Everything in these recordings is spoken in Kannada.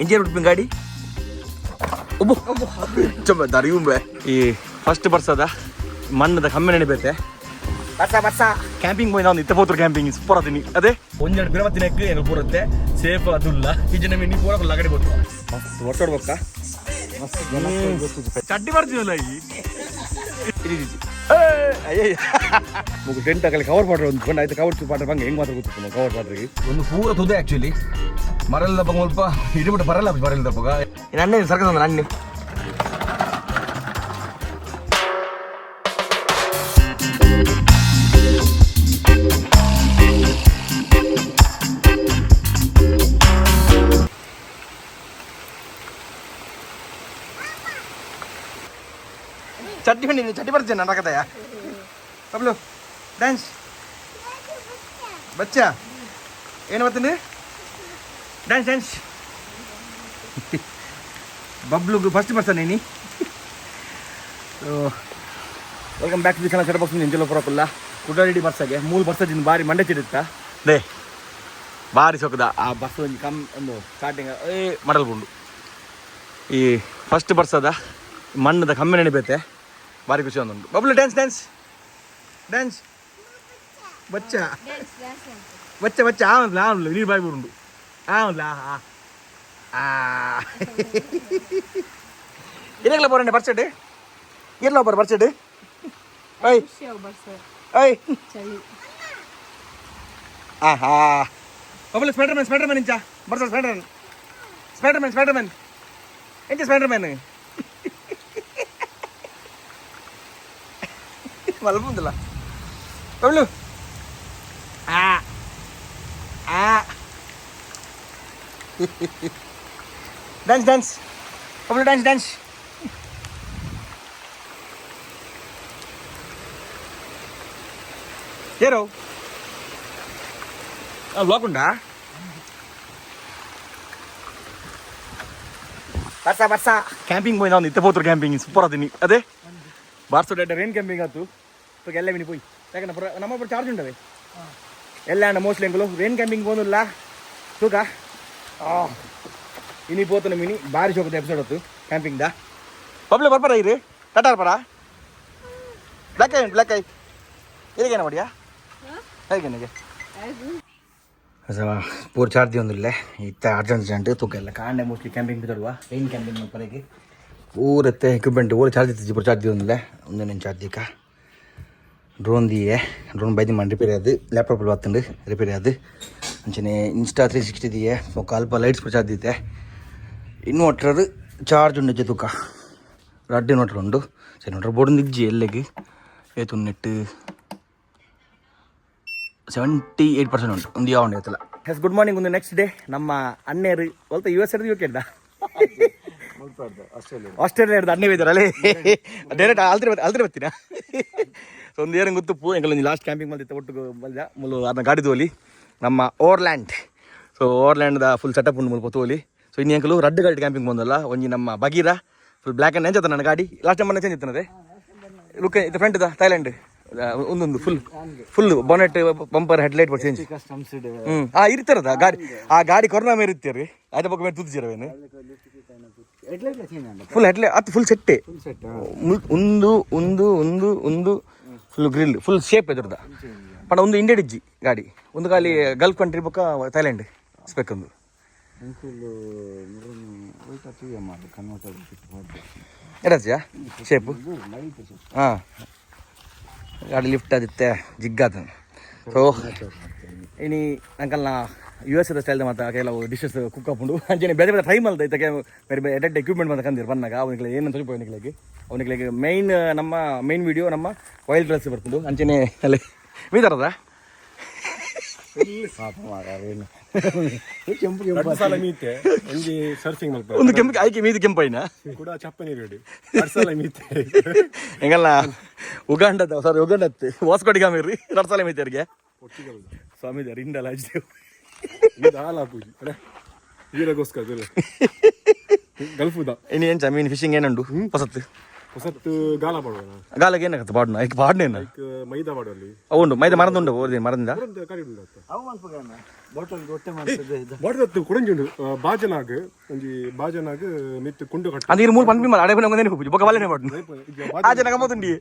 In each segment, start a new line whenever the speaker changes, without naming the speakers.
ಇಂಜಿನ್ ಬಿಟ್ಟು ಗಾಡಿ ದರಿಯುಂಬೆ ಈ ಫಸ್ಟ್ ಬರ್ಸದ ಮಣ್ಣದ ಕಮ್ಮಿ ನೆನಪೈತೆ ಬರ್ಸ ಕ್ಯಾಂಪಿಂಗ್ போய் நான் ಇತ್ತ போತ್ರ ಕ್ಯಾಂಪಿಂಗ್ ಸೂಪರ್ ಅದೀನಿ ಅದೇ ಒಂದೆರಡು ಬಿರಮತ್ತಿನಕ್ಕೆ ಏನು ಬರುತ್ತೆ ಸೇಫ್ ಅದುಲ್ಲ ಈ ಜನ ಮಿನಿ ಪೂರ ಲಗಡೆ ಬೋದು ಮಸ್ತ್ ಒಟ್ಟೋಡ್ಬೇಕ ಮಸ್ತ್ ಚಡ್ಡಿ ಬರ್ತೀವಲ್ಲ ಈ ಅಯ್ಯ ಮುಗು ಟೆಂಟ್ ಆಗಲಿ ಕವರ್ ಪಾಡ್ರೆ ಒಂದು ಕೊಂಡು ಆಯ್ತು ಕವರ್ ಪಾಡ್ರೆ ಬಂಗೆ ಹೆಂಗೆ ಮಾತ್ರ ಗೊತ್ತಿತ್ತು ಕವರ್ ಪಾಡ್ರಿಗೆ ಒಂದು ಪೂರ ತುದೆ ಆ್ಯಕ್ಚುಲಿ ಮರಲ್ಲ ಬಂಗ ಸ್ವಲ್ಪ ಹಿಡಿಬಿಟ್ಟು ಬರಲ್ಲ ಬರಲ್ಲ ದಪ್ಪಗ ನನ್ನೇ ಸರ್ಕದ ನನ್ನೇ ಚಟ್ನಿ ಬಂದಿನಿ ಚಟ್ನಿ ಬರ್ತೀನಿ ನನ್ನ ಕತೆಯ ಬಬ್ಲು ಡ್ಯಾನ್ಸ್ ಬಚ್ಚ ಏನು ಬರ್ತೀನಿ ಡ್ಯಾನ್ಸ್ ಡ್ಯಾನ್ಸ್ ಬಬ್ಲುಗೆ ಫಸ್ಟ್ ಬರ್ತಾನೆ ನೀನು welcome back to the channel set box ಎಂಜಲ್ ಪುರಪಲ್ಲ ಕುಡಾಡಿ ಬರ್ಸಾಗೆ ಮೂಲ ಬರ್ಸದಿಂದ ಭಾರಿ ಮಂಡೆ ಚಿಡುತ್ತಾ ದೇ ಭಾರಿ ಸೊಕ್ಕದ ಆ ಬಸ್ ಒಂದು ಒಂದು ಸ್ಟಾರ್ಟಿಂಗ್ ಮಾಡಲ್ಕೊಂಡು ಈ ಫಸ್ಟ್ ಬರ್ಸದ ಮಣ್ಣದ ಕಮ್ಮಿ ನೆನಪೈತೆ ಭಾರಿ ಖುಷಿ ಒಂದುಂಟು ಬಬ್ಲು ಡ್ಯಾನ್ಸ್ ಡ್ಯಾನ್ಸ್ ಡ್ಯಾನ್ಸ್ ಬಚ್ಚ ಬಚ್ಚ ಬಚ್ಚ ಆವನ್ಲ ಆವನ್ಲ ನೀರು ಬಾಯಿ ಬರುಂಡು ಆವನ್ಲ ಏನಕ್ಲ ಬರೋಣ ಬರ್ಸೆಟ್ ಎಲ್ಲ ಬರ ಬರ್ಸೆಟ್ ಐ ಐ ಆಹಾ ಬಬ್ಲು ಸ್ಪೈಡರ್ ಮ್ಯಾನ್ ಇಂಚ ಬರ್ಸ ಸ್ಪೈಡರ್ ಮ್ಯಾನ್ ಎಂಚ ಸ್ಪೈಡರ್ ಮ್ಯಾನ್ ಮಲ್ಬಂದಿಲ್ಲ Bablu dance dance Bablu dance dance ಏರೋ ಬ್ಲಾಕ್ ಉಂಟಾ ಬರ್ಸ ಕ್ಯಾಂಪಿಂಗ್ போய் நான் இத்த போತ್ರ ಕ್ಯಾಂಪಿಂಗ್ ಸೂಪರ್ ಅದೀನಿ ಅದೇ ಬಾರ್ಸೋ ಡೇಟ ರೇನ್ ಕ್ಯಾಂಪಿಂಗ್ ಆಯ್ತು ಇವಾಗ ಎಲ್ಲ ಮಿನಿ ಪೋಯ್ ಯಾಕಂದ್ರೆ ನಮ್ಮ ಚಾರ್ಜ್ ಉಂಟವೆ ಎಲ್ಲ ಮೋಸ್ಟ್ಲಿ ಎಂಗಳು ರೇನ್ ಕ್ಯಾಂಪಿಂಗ್ ಹೋಗಿಲ್ಲ ತೂಕ ಇನಿ ಪೋತನ ಮಿನಿ ಭಾರಿ ಶೋಕದ ಎಪಿಸೋಡ್ ಹೊತ್ತು ಕ್ಯಾಂಪಿಂಗ್ದ ಬಬ್ಲು ಬರ್ಬಾರ ಇರಿ ಟಾಟಾರ್ ಬರ ಬ್ಲ್ಯಾಕ್ ಐ ಹೇಗೇನ ಮಾಡಿಯಾ ಹೇಗೇನಿಗೆ ಪೂರ ಚಾರ್ಜ್ ದಿಯೊಂದಿಲ್ಲ ಇತ್ತ ಅರ್ಜೆಂಟ್ ತೂಕ ಎಲ್ಲ ಕಾಂಡೆ ಮೋಸ್ಟ್ಲಿ ಕ್ಯಾಂಪಿಂಗ್ ಬಿದ್ದಡುವ ರೇನ್ ಕ್ಯಾಂಪಿಂಗ್ ಪರಗೆ ಊರತ್ತೆ ಎಕ್ವಿಪ್ಮೆಂಟ್ ಓಲ್ ಚಾರ್ಜ್ ಇತ್ತು ಪೂರ ಚಾರ್ಜ್ ದಿಯೊಂದಿಲ್ಲ ಒಂದೇನು ಚಾರ್ಜ್ ಈಗ ಡ್ರೋನ್ ದಿಯೆ ಡ್ರೋನ್ ಬೈದಿ ಮಾಡಿ ರಿಪೇರಿ ಅದು ಲ್ಯಾಪ್ಟಾಪ್ ಬರ್ತಂಡು ರಿಪೇರಿ ಅದು ಅಂಚನೆ ಇನ್ಸ್ಟಾ 360 ದಿಯೆ ఒక ಅಲ್ಪ ಲೈಟ್ಸ್ ಪೂರ ಚಾರ್ಜ್ ದಿತ್ತೆ ಇನ್ವರ್ಟರ್ ಚಾರ್ಜ್ ಉಂಡು ತೂಕ ರಡ್ಡು ಇನ್ವರ್ಟರ್ ಉಂಡು ಸರಿ ಇನ್ವರ್ಟರ್ ಬೋರ್ಡ್ ಇಜ್ಜಿ ಎಲ್ಲೆಗೆ ಏತು ನೆಟ್ 78% ಉಂಟು ಒಂದು ಯಾವ ಉಂಡು ಆಯ್ತಲ್ಲ ಎಸ್ ಗುಡ್ ಮಾರ್ನಿಂಗ್ ಒಂದು ನೆಕ್ಸ್ಟ್ ಡೇ ನಮ್ಮ ಅಣ್ಣೇರು ಹೊಲ್ತ US ಹಿಡಿದು ಯುಕೆ ಆಸ್ಟ್ರೇಲಿಯಾ ಹಿಡ್ದು ಅಣ್ಣೇ ಇದ್ದಾರಲ್ಲೇ ಡೈರೆಕ್ಟ್ ಅಲ್ದ್ರೆ ಬರ್ತೀನ ಸೊ ಒಂದು ಏರಂಗೆ ಗೊತ್ತು ಪೂ ಎಂಗಲ್ ಲಾಸ್ಟ್ ಕ್ಯಾಂಪಿಂಗ್ ಬಂದಿತ್ತು ಒಟ್ಟು ಬಂದ ಮುಲು ಅದನ್ನ ಗಾಡಿ ತೋಲಿ ನಮ್ಮ ಓರ್ಲ್ಯಾಂಡ್ ಸೊ ಓರ್ಲ್ಯಾಂಡ್ದ ಫುಲ್ ಸೆಟಪ್ ಉಂಡು ಮುಲ್ಪ ತೋಲಿ ಸೊ ಇನ್ನು ಎಂಕಲು ರಡ್ಡು ಗಾಡಿ ಕ್ಯಾಂಪಿಂಗ್ ಬಂದಲ್ಲ ಒಂಜಿ ನಮ್ಮ ಬಗೀರ ಫುಲ್ ಬ್ಲ್ಯಾಕ್ ಆ್ಯಂಡ್ ಎಂಜತ್ತ ನನ್ನ ಗಾಡಿ ಲಾಸ್ಟ್ ಟೈಮ್ ಮನೆ ಚೇಂಜ್ ಇತ್ತನದೆ ಲುಕ್ ಇದು ಫ್ರಂಟ್ ಥೈಲ್ಯಾಂಡ್ ಒಂದೊಂದು full bonnet bumper headlight but change ಇರ್ತಾರದ ಗಾಡಿ ಆ ಗಾಡಿ ಕೊರೋನಾ ಮೇಲೆ ಇರ್ತೀರಿ ಅದ್ರ ಬಗ್ಗೆ ಮೇಲೆ ತುದಿಸಿರವೇನು ಫುಲ್ ಹೆಡ್ಲೈಟ್ ಅದು ಫುಲ್ ಸೆಟ್ಟೆ ಒಂದು ಒಂದು ಒಂದು ಒಂದು ಫುಲ್ ಗ್ರಿಲ್ ಫುಲ್ ಶೇಪ್ ಎದುರ್ದ ಪಂಡ ಒಂದು ಇಂಡಿಯಾ ಇಜ್ಜಿ ಗಾಡಿ ಒಂದು ಗಾಲಿ ಗಲ್ಫ್ ಕಂಟ್ರಿ ಬೊಕ್ಕ ಥೈಲ್ಯಾಂಡ್ ಸ್ಪೆಕ್ಕೊಂದು ಎಡಜ್ಜಾ ಶೇಪು ಹಾಂ ಗಾಡಿ ಲಿಫ್ಟ್ ಆದಿತ್ತೆ ಜಿಗ್ಗಾದ ಸೊ ಇನಿ ಅಂಕಲ್ನ US ಸ್ಟೈಲ್ದ ಮತ್ತು ಕೆಲವು ಡಿಶಸ್ ಕುಕ್ ಹಾಕೊಂಡು ಅಂಚನೆ ಬೇರೆ ಬೇರೆ ಟೈಮ್ ಅಲ್ದ ಇದಕ್ಕೆ ಬೇರೆ ಬೇರೆ ಎಡೆಡ್ ಎಕ್ವಿಪ್ಮೆಂಟ್ ಬಂದ ಕಂದಿರು ಬಂದಾಗ ಅವನಿಗೆ ಏನಂತ ಅವನಿಗೆ ಮೈನ್ ನಮ್ಮ ಮೈನ್ ವಿಡಿಯೋ ನಮ್ಮ ವೈಲ್ಡ್ ಡ್ರೆಸ್ ಬರ್ತದೆ ಅಂಚನೆ ಅಲ್ಲಿ ಮೀತಾರದ ಒಂದು ಕೆಂಪು ಆಯ್ಕೆ ಮೀದು ಕೆಂಪೈನ ಹೆಂಗಲ್ಲ ಉಗಾಂಡದ ಸಾರಿ ಉಗಾಂಡತ್ತೆ ವಾಸ್ಕೋಟಿ ಗಾಮಿರ್ರಿ ರಡ್ಸಾಲ ಮೀತರ್ಗೆ ಸ್ವಾಮಿ ಇಂಡಲ್ಲ ಗಲ್ಫುದ ಇನ್ನು ಏನು ಮೀನು ಫಿಶಿಂಗ್ ಏನುಂಡು ಹೊಸತ್ತು
ಹೊಸತ್ತು ಗಾಲ ಮಾಡುವ
ಗಾಲಕ್ಕೆ ಏನಾಗತ್ತೆ ಬಾಡ್ನ ಈಗ ಬಾಡ್ನೇನ
ಮೈದಾ ಮಾಡುವಲ್ಲಿ
ಉಂಡು ಮೈದ ಮರದುಂಡು ಓದಿ ಮರದಿಂದ
ಬಾಟಲ್ ಕುಡಂಜುಂಡು ಬಾಜನಾಗ್ ಒಂಜಿ ಬಾಜನಾಗ್ ಮಿತ್ತು ಕುಂಡು ಕಟ್ಟ
ಅದು ಮೂರು ಪನ್ಪಿ ಮಾಡ ಅಡೆ ಬಂದು ನೆನಪು ಬೊಕ್ಕ ಬಲ್ಲೆನೆ ಬಾಡ್ನು ಆಜನ ಗಮ್ಮತ್ತುಂಡಿ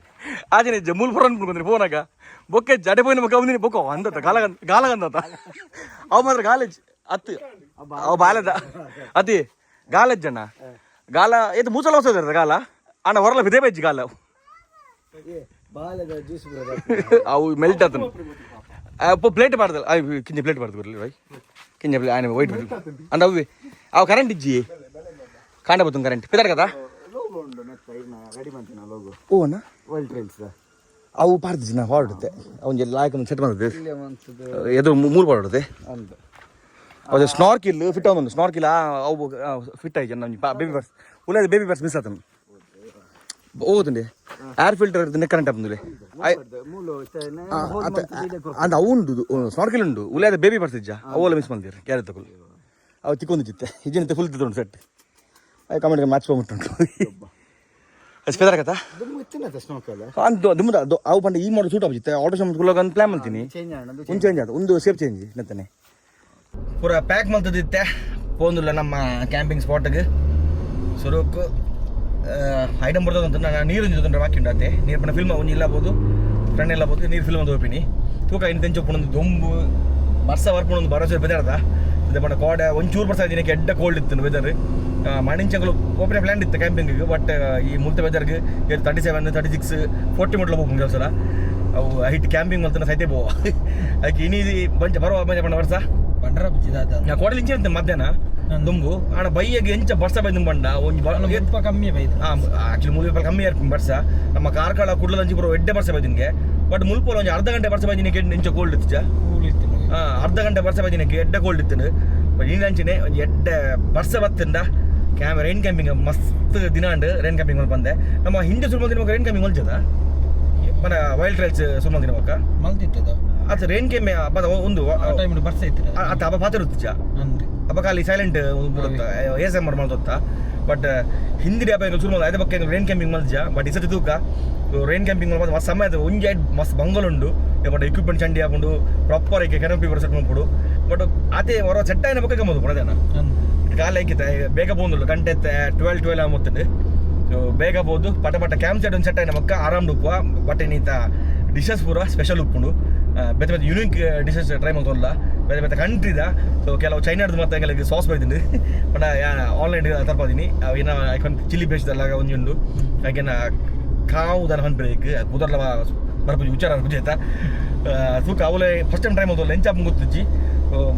ಆಜನ ಇಜ್ಜ ಮೂರು ಪುರ ಅನ್ಕೊಂಡ್ರಿ ಫೋನಾಗ ಬೊಕ್ಕೆ ಜಡೆ ಪೋಯಿನ ಬೊಕ್ಕ ಬಂದಿನಿ ಬೊಕ್ಕ ಅಂದತ್ತ ಗಾಲಗಂದತ್ತ ಅವು ಮಾತ್ರ ಗಾಲೇಜ್ ಅತ್ತು ಅವು ಬಾಲದ ಅತಿ ಗಾಲಜ್ಜನ ಗಾಲ ಇದು ಮೂಸಲ ಹೊಸದ ಗಾಲ ಅಣ್ಣ ಹೊರಲ ಬಿದೇ ಬಜ್ಜಿ ಗಾಲ ಅವು ಮೆಲ್ಟ್ ಆತನು ಪ್ಲೇಟ್ ಮಾಡ್ದಲ್ಲ ಕಿಂಜ ಪ್ಲೇಟ್ ಮಾಡ್ದು ಬರಲಿ ಬೈ ಕಿಂಜ ಆನೆ ವೈಟ್ ಅಂದ ಅವು ಅವು ಕರೆಂಟ್ ಇಜ್ಜಿ ಕಾಂಡ ಬತ್ತು ಕರೆಂಟ್ ಪಿದಾರ್ కదా ಓನ ಅವು ಪಾರ್ದಿಜ್ಜಿ ನಾ ಹೊರಡುತ್ತೆ ಅವನಿಗೆ ಲಾಯಕ ಸೆಟ್ ಮಾಡ್ತದೆ ಎದುರು ಮೂರು ಹೊರಡುತ್ತೆ ಅದು ಸ್ನಾರ್ಕಿಲ್ ಫಿಟ್ ಅವನು ಸ್ನಾರ್ಕಿಲ್ ಅವು ಫಿಟ್ ಆಯ್ತು ನಮ್ಮ ಬೇಬಿ ಬರ್ಸ್ ಉಳ್ಳಾದ ಬೇಬಿ ಬರ್ಸ್ ಮಿಸ್ ಆತನು ಹೋಗುತ್ತಂడి ಏರ್ ಫಿಲ್ಟರ್ ಇರ್ತದೆ ಕರೆಂಟ್ ಬಂದಿಲ್ಲ ಅದು ಅವುಂಡು ಸ್ನಾರ್ಕಿಲ್ ಉಂಡು ಉಳ್ಳಾದ ಬೇಬಿ ಬರ್ಸ್ ಇಜ್ಜ ಅವೆಲ್ಲ ಮಿಸ್ ಮಾಡ್ತೀರಿ ಕ್ಯಾರೆಟ್ ತಗೊಳ್ಳಿ ಅವು ತಿಕ್ಕೊಂದಿತ್ತೆ ಇಜ್ಜಿನಂತೆ ಫುಲ್ ತಿಂದು ಸೆಟ್ ಅದು ಕಮೆಂಟ್ಗೆ ಮ್ಯಾಚ್ ಹೋಗ್ಬಿಟ್ಟು ಅಷ್ಟು ಪೆದರ್ ಕಥಾ ಅಂದು ದುಮ್ಮದ ಅವು ಪಂಡ ಈ ಮಾಡಿ ಸೂಟ್ ಆಗ್ಬಿತ್ತೆ ಆಟೋ ಶಾಪ್ ಒಂದು ಪ್ಲಾನ್ ಮಾಡ್ತೀನಿ ಒಂದು ಚೇಂಜ್ ಆದ ಒಂದು ಸೇಫ್ ಚೇಂಜ್ ನಂತಾನೆ ಪೂರ ಪ್ಯಾಕ್ ಮಾಡ್ತದಿತ್ತೆ ಪೋಂದಿಲ್ಲ ನಮ್ಮ ಕ್ಯಾಂಪಿಂಗ್ ಸ್ಪಾಟ್ಗೆ ಸುರೂಕು ಐಟಮ್ ಬರ್ತದೆ ಅಂತ ನಾನು ನೀರು ಜೊತೆ ಬಾಕಿ ಉಂಡಾತೆ ನೀರು ಪಂಡ ಫಿಲ್ಮ್ ಒಂದು ಇಲ್ಲಬೋದು ಫ್ರೆಂಡ್ ಎಲ್ಲ ಬೋದು ನೀರು ಫಿಲ್ಮ್ ಒಂದು ಹೋಗ್ತೀನಿ ತೂಕ ಇನ್ನು ತೆಂಚೊಪ್ಪು ದೊಂಬು ಬರ್ಸ ಬರ್ಪುಣ ಒಂದು ಭರವಸೆ ಬೆದಾರದ ಇದು ಪಂಡ ಕೋಡೆ ಒಂಚೂರು ಬರ್ಸ ದಿನಕ್ಕೆ ಎಡ್ಡ ಕೋಲ್ಡ್ ಇತ್ತು ವೆದರ್ ಮಣಿಂಚಗಳು ಓಪನ್ ಪ್ಲ್ಯಾನ್ ಇತ್ತು ಕ್ಯಾಂಪಿಂಗಿಗೆ ಬಟ್ ಈ ಮುಲ್ತ ವೆದರ್ಗೆ 37 36 40 ಮುಟ್ಲ ಹೋಗಿ ಕೆಲಸಲ ಅವು ಹೈಟ್ ಕ್ಯಾಂಪಿಂಗ್ ಮಾಡ್ತಾನೆ ಸೈತೆ ಬೋವ ಅದಕ್ಕೆ ಇನ್ನೀ ಬಂಚ ಬರುವ ಬಂಚ ಪಂಡ ವರ್ಷ ಬಂಡ್ರ ನಾ ಕೋಡಲಿ ಇಂಚೆ ಅಂತ ಮಧ್ಯಾಹ್ನ ದುಂಬು ಆಣ ಬೈಯಗೆ ಎಂಚ ಬರ್ಸ ಬೈ ದುಂಬಂಡ ಒಂದು ಕಮ್ಮಿ ಬೈದು ಆಕ್ಚುಲಿ 3 ರೂಪಾಯಿ ಕಮ್ಮಿ ಇರ್ತೀನಿ ಬರ್ಸ ನಮ್ಮ ಕಾರ್ಕಳ ಕುಡ್ಲಂಚಿ ಬರೋ ಎಡ್ಡೆ ಬರ್ಸ ಬೈದಿನ್ಗೆ ಬಟ್ ಮುಲ್ಪೋಲ ಒಂದು ಅರ್ಧ ಗಂಟೆ ಬರ್ಸ ಬೈದಿನಕ್ಕೆ ಎಂಚ ಕೋಲ್ಡ್ ಇತ್ತು ಅರ್ಧ ಗಂಟೆ ಬರ್ಸ ಬೈದಿನಕ್ಕೆ ಎಡ್ಡೆ ಕೋಲ್ಡ್ ಇತ್ತು ಬಟ್ ಇನ್ನಂಚಿನೇ ಒಂದು ಎಡ್ಡೆ ಬರ್ಸ ಬತ್ತಿಂದ ರೈನ್ ಕ್ಯಾಂಪಿಂಗ್ ಮಸ್ತ್ ದಿನ ಉಂಡು ರೈನ್ ಕ್ಯಾಂಪಿಂಗ್ ಮಾಡಿ ಬಂದೆ ನಮ್ಮ ಹಿಂದೆ ಸುಮಾರು ದಿನ ರೈನ್ ಕ್ಯಾಂಪಿಂಗ್ ಹೊಲ್ಚದ మన వైల్డ్ ట్రైల్స్ సుమంది ఒక మల్తిత్తದ ಅದು ರೇನ್ ಗೇಮ್ ಅಬ್ಬದ ಒಂದು ಟೈಮ್ ಬರ್ಸ ಇತ್ತು ಅದು ಅಬ್ಬ ಪಾತಿರುತ್ತ ಅಬ್ಬ ಖಾಲಿ ಸೈಲೆಂಟ್ ASMR ಮಾಡ್ತೊತ್ತ ಬಟ್ ಹಿಂದಿನ ಅಬ್ಬ ಸುರು ಅದೇ ಬಗ್ಗೆ ರೇನ್ ಕ್ಯಾಂಪಿಂಗ್ ಮಲ್ಜ ಬಟ್ ಇಸತಿ ತೂಕ ರೇನ್ ಕ್ಯಾಂಪಿಂಗ್ ಮಾಡ್ಬೋದು ಮಸ್ತ್ ಸಮಯ ಒಂಜೆ ಮಸ್ತ್ ಬಂಗಲುಂಡು ಬಟ್ ಎಕ್ವಿಪ್ಮೆಂಟ್ ಚಂಡಿ ಹಾಕೊಂಡು ಪ್ರಾಪರ್ ಆಗಿ ಕೆನಪಿ ಬರೋ ಸೆಟ್ ಮಾಡ್ಕೊಡು ಬಟ್ ಅದೇ ಹೊರ ಸೆಟ್ ಆಯ್ನ ಬಗ್ಗೆ ಗಮ್ಮದು ಕೊಡೋದೇನ ಕಾಲ ಹೇಗಿತ್ತ ಬೇಗ ಬಂದು ಗಂಟೆ 12 ಆಗುತ್ತದೆ ಬೇಗ ಬೋದು ಪಟ ಪಟ ಕ್ಯಾಂಪ್ ಸೈಡ್ ಒಂದು ಸೆಟ್ ಆಯ್ನ ಮಕ್ಕ ಆರಾಮ್ ಉಪ್ಪು ಬಟ್ ನೀತ ಡಿಶಸ್ ಪೂರ ಸ್ಪೆಷಲ್ ಉಪ್ಪುಂಡು ಬೇತೆ ಬೇತೆ ಯುನೀಕ್ ಡಿಶಸ್ ಟ್ರೈ ಮಾಡ್ತಲ್ಲ ಬೇತೆ ಬೇತೆ ಕಂಟ್ರಿದ ಸೊ ಕೆಲವು ಚೈನಾಡ್ದು ಮತ್ತೆ ಎಂಗಳಿಗೆ ಸಾಸ್ ಬೈದಿನಿ ಬಟ್ ಆನ್ಲೈನ್ ತರ್ಪಾದೀನಿ ಏನ ಐಕೊಂಡ್ ಚಿಲ್ಲಿ ಬೇಸ್ದಲ್ಲ ಒಂಜಿ ಉಂಡು ಹಾಗೇನ ಕಾವು ದನ ಹೊಂದ್ಬೇಕು ಕುದರ್ಲ ಬರ್ಪುಜಿ ಉಚ್ಚಾರ ಪೂಜೆ ಆಯ್ತಾ ತೂಕ ಅವಲೇ ಫಸ್ಟ್ ಟೈಮ್ ಟ್ರೈ ಮಾಡ್ತಲ್ಲ ಎಂಚಾಪ್ ಗೊತ್ತಿಜ್ಜಿ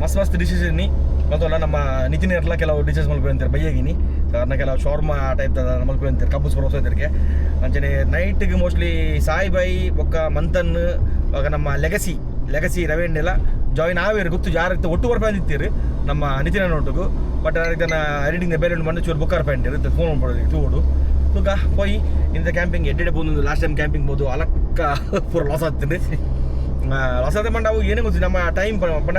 ಮಸ್ತ್ ಮಸ್ತ್ ಡಿಶಸ್ ಇನ್ನಿ ಮತ್ತಲ್ಲ ನಮ್ಮ ನಿತಿನೇರ್ಲ ಕೆಲವು ಡಿಶಸ್ ಮಲ್ಕೊಂಡು ಅಂತಾರೆ ಬೈಯಾಗಿನಿ ಅದನ್ನ ಕೆಲವು ಶಾರ್ಮಾ ಟೈಪ್ ಮಲ್ಕೊಂಡು ಅಂತಾರೆ ಕಬ್ಬು ಬರೋಸ ಇದ್ದರಿಗೆ ಅಂಚನೆ ನೈಟ್ಗೆ ಮೋಸ್ಟ್ಲಿ ಸಾಯಿ ಬೈ ಒಕ್ಕ ಮಂತನ್ ಇವಾಗ ನಮ್ಮ ಲೆಗಸಿ ರವೆಂಡೆಲ್ಲ ಜಾಯಿನ್ ಆವೇರು ಗೊತ್ತು ಯಾರು ಒಟ್ಟು ಬರ್ಪ ಅಂದಿತ್ತೀರಿ ನಮ್ಮ ನಿತಿನ ನೋಟು ಬಟ್ ಅದನ್ನ ಎಡಿಟಿಂಗ್ ಬೇರೆ ಬಂದು ಚೂರು ಬುಕ್ಕಾರ್ ಪ್ಯಾಂಟ್ ಇರುತ್ತೆ ಫೋನ್ ಮಾಡ್ಬೋದು ತೂಡು ತೂಕ ಹೋಯ್ ಇಂಥ ಕ್ಯಾಂಪಿಂಗ್ ಎಡ್ಡೆ ಬಂದು ಲಾಸ್ಟ್ ಟೈಮ್ ಕ್ಯಾಂಪಿಂಗ್ ಬೋದು ಅಲಕ್ಕ ಪೂರ ಲಾಸ್ ಆಗ್ತದೆ ಲಾಸ್ ಆದ ಮಂಡ ಅವು ಏನೇ ಗೊತ್ತು ನಮ್ಮ ಟೈಮ್ ಪಂಡ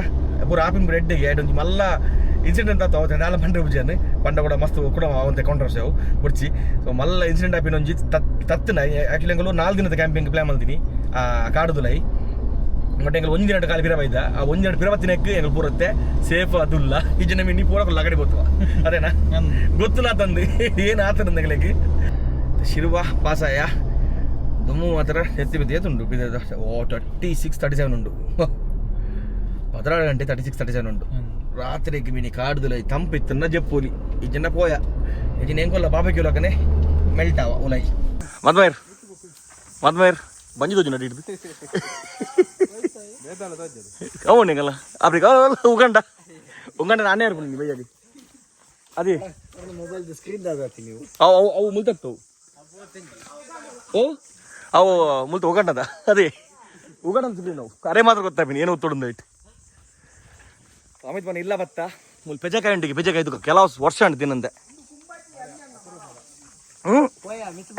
ಪೂರ ಆಪಿನ ರೆಡ್ಡಿಗೆ ಒಂದು ಮಲ್ಲ ಇನ್ಸಿಡೆಂಟ್ ಆತ ಅವತ್ತು ನಾಳೆ ಪಂಡ ಪೂಜೆಯನ್ನು ಪಂಡ ಕೂಡ ಮಸ್ತ್ ಕೂಡ ಅವಂತೆ ಕಾಂಟ್ರವರ್ಸಿ ಅವು ಮುಡ್ಚಿ ಸೊ ಮಲ್ಲ ಇನ್ಸಿಡೆಂಟ್ ಆಪಿನ ಒಂಜಿ ತತ್ತಿನ ಆ್ಯಕ್ಚುಲಿ ಎಂಗಳು 4 ದಿನದ ಕ್ಯಾಂಪಿಂಗ್ ಪ್ಲಾನ್ ಮಾಡ್ತೀನಿ ಕಾಡುದುಲೈ ಬಟ್ ಎಂಗಳು 1 ದಿನ ಕಾಲ ಪಿರ ಬೈದ ಆ 1 ದಿನ ಪಿರವತ್ತಿನಕ್ಕೆ ಎಂಗಳು ಪೂರತ್ತೆ ಸೇಫ್ ಅದುಲ್ಲ ಈ ಜನ ನೀ ಪೂರ ಲಗಡಿ ಗೊತ್ತುವ ಅದೇನಾ ಗೊತ್ತು ನಾ ತಂದು ಏನು ಆತನ ಎಂಗಳಿಗೆ ಶಿರುವ ಪಾಸಾಯ ದುಮ್ಮು ಮಾತ್ರ ಎತ್ತಿ ಬಿದ್ದು ಏತುಂಡು 36-37 ಉಂಡು 16 ಗಂಟೆ 36-37 ಉಂಡು ರಾತ್ರಿಗೆ ಮೀನಿ ಕಾಡುದಿಲ್ಲ ತಂಪಿತ್ತನ್ನ ಜಪ್ಪೂಲಿ ಈ ಜನ ಪೋಯ ಈ ಜನ ಹೆಂಗೊಲ್ಲ ಬಾಬೆಕ್ಯೂಲಕನೆ ಮೆಲ್ಟಾವ ಉಲೈ ಮದ್ಮೈರ್ ಬಂಜಿದ್ದು ಜನ ಹಿಡಿದು ಅವನಿಗಲ್ಲ ಅಪ್ರಿಕ ಉಗಂಡ ನಾನೇ ಇರ್ಬೋದು ಬೈಯಾಗಿ ಅದೇ ಮೊಬೈಲ್ ಸ್ಕ್ರೀನ್ ನೀವು ಅವು ಮುಲ್ತವು ಓ ಅವು ಮುಲ್ತು ಉಗಂಡದ ಅದೇ ಉಗಂಡ ನಾವು ಕರೆ ಮಾತ್ರ ಗೊತ್ತಾಗ್ತೀನಿ ಏನೋ ತೊಡೊಂದು ಐಟ್ ಅಮಿತ್ ಮನೆ ಇಲ್ಲ ಬತ್ತ ಮುಲ್ ಪೆಜಕಾಯಿ ಉಂಟಿಗೆ ಪೆಜಕಾಯಿ ಇದು ಕೆಲವು ವರ್ಷ ಉಂಟು ತಿನ್ನಂತೆ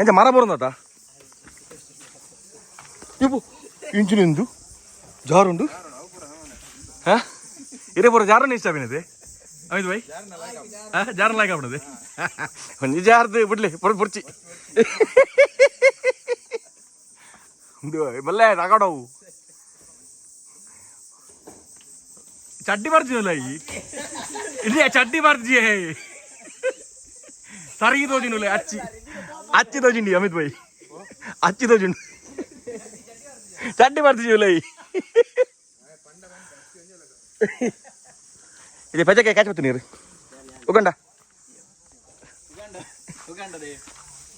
ಎಂತ ಮರ ಬರೋದಾ ಇವು ಇಂಚಿನಿಂದು ಜಾರುಂಡು ಹಾಂ ಇರೇ ಬರೋ ಜಾರನ್ನು ಇಷ್ಟ ಬಿನದೆ ಅಮಿತ್ ಬೈ ಜಾರನ್ ಲಾಯ್ಕ್ ಆಗ್ಬಿಡೋದು ನಿಜ ಅರ್ದು ಬಿಡ್ಲಿ ಪುರ್ಚಿ ಬಲ್ಲೆ ತಗೊಂಡವು ಚಡ್ಡಿ ಬರ್ತೀನಲ್ಲ ಇಲ್ಲಿ ಚಡ್ಡಿ ಬರ್ತೀಯ ಸರಿಗೆ ತೋಜಿಂಡು ಅಚ್ಚಿ ತೋಜಿಂಡಿ ಅಮಿತ್ ಬೈ ಅಚ್ಚಿ ತೋಜಿಂಡು ಚಡ್ಡಿ ಬರ್ತೀವಲ್ಲ ఇది పెద్దగా క్యాచ్ అవుతుంది నీరు ఉగండా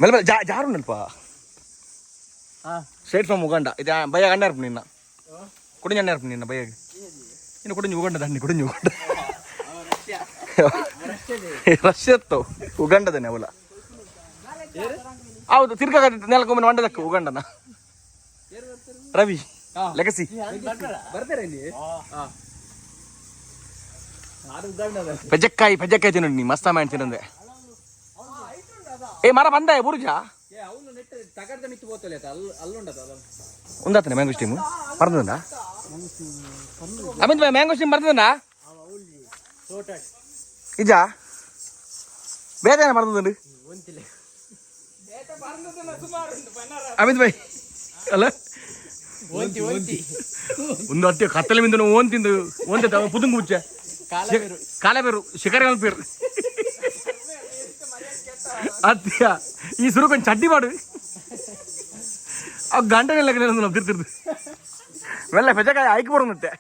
మెల్ల మెల్ల జారు ఉండాలిపా స్ట్రైట్ ఫ్రమ్ ఉగండా ఇది భయ్య అన్నారు నిన్న కుడించి అన్నారు నిన్న భయ్యకి నిన్న కుడించి ఉగండ దాన్ని కుడించి ఉగండ ರಷ್ಯಾತ್ತು ಉಗಂಡದನೆ ಅವಲ ಹೌದು ತಿರ್ಗ ನೆಲಕೊಮ್ಮೆ ಮಂಡದಕ್ಕೆ ಉಗಂಡನ ರವಿ ಲೆಗಸಿ ಪೆಜಕ್ಕಾಯಿ ತಿನ್ನೋದು ನೀ ಮಸ್ತ ಮಾಡಿ ತಿನ್ನಂದೆ ಏ ಮರ ಬಂದ ಬುರುಜ ఉందాతనే మ్యాంగో స్టీమ్ మరదనా అమిత్ భాయ్ మ్యాంగో స్టీమ్ మరదనా ఇజా ಬೇದೇನ ಮರದಂಡು ಅಮಿತ್ ಭಾಯ್ ಅಲ್ಲ ಒಂದು ಅತ್ತೆ ಕತ್ತಲೆ ಮಿಂದ ಓನ್ ತಿಂದು ಓಂತೆ ಪುದುಂಗು ಮುಚ್ಚ ಕಾಲೇ ಬೇರು ಶಿಖರ పేరు ಅತ್ಯ ಈ ಸುರು ಕೊಂಚ ಚಡ್ಡಿ ಮಾಡು ಆ ಗಂಟೆ ಲೆಕ್ಕ ನಾವು ತಿರ್ತಿರ್ದು ಮೆಲ್ಲ ಪೆಜಕಾಯಿ ಆಯ್ಕೆ ಬರೋದಂತೆ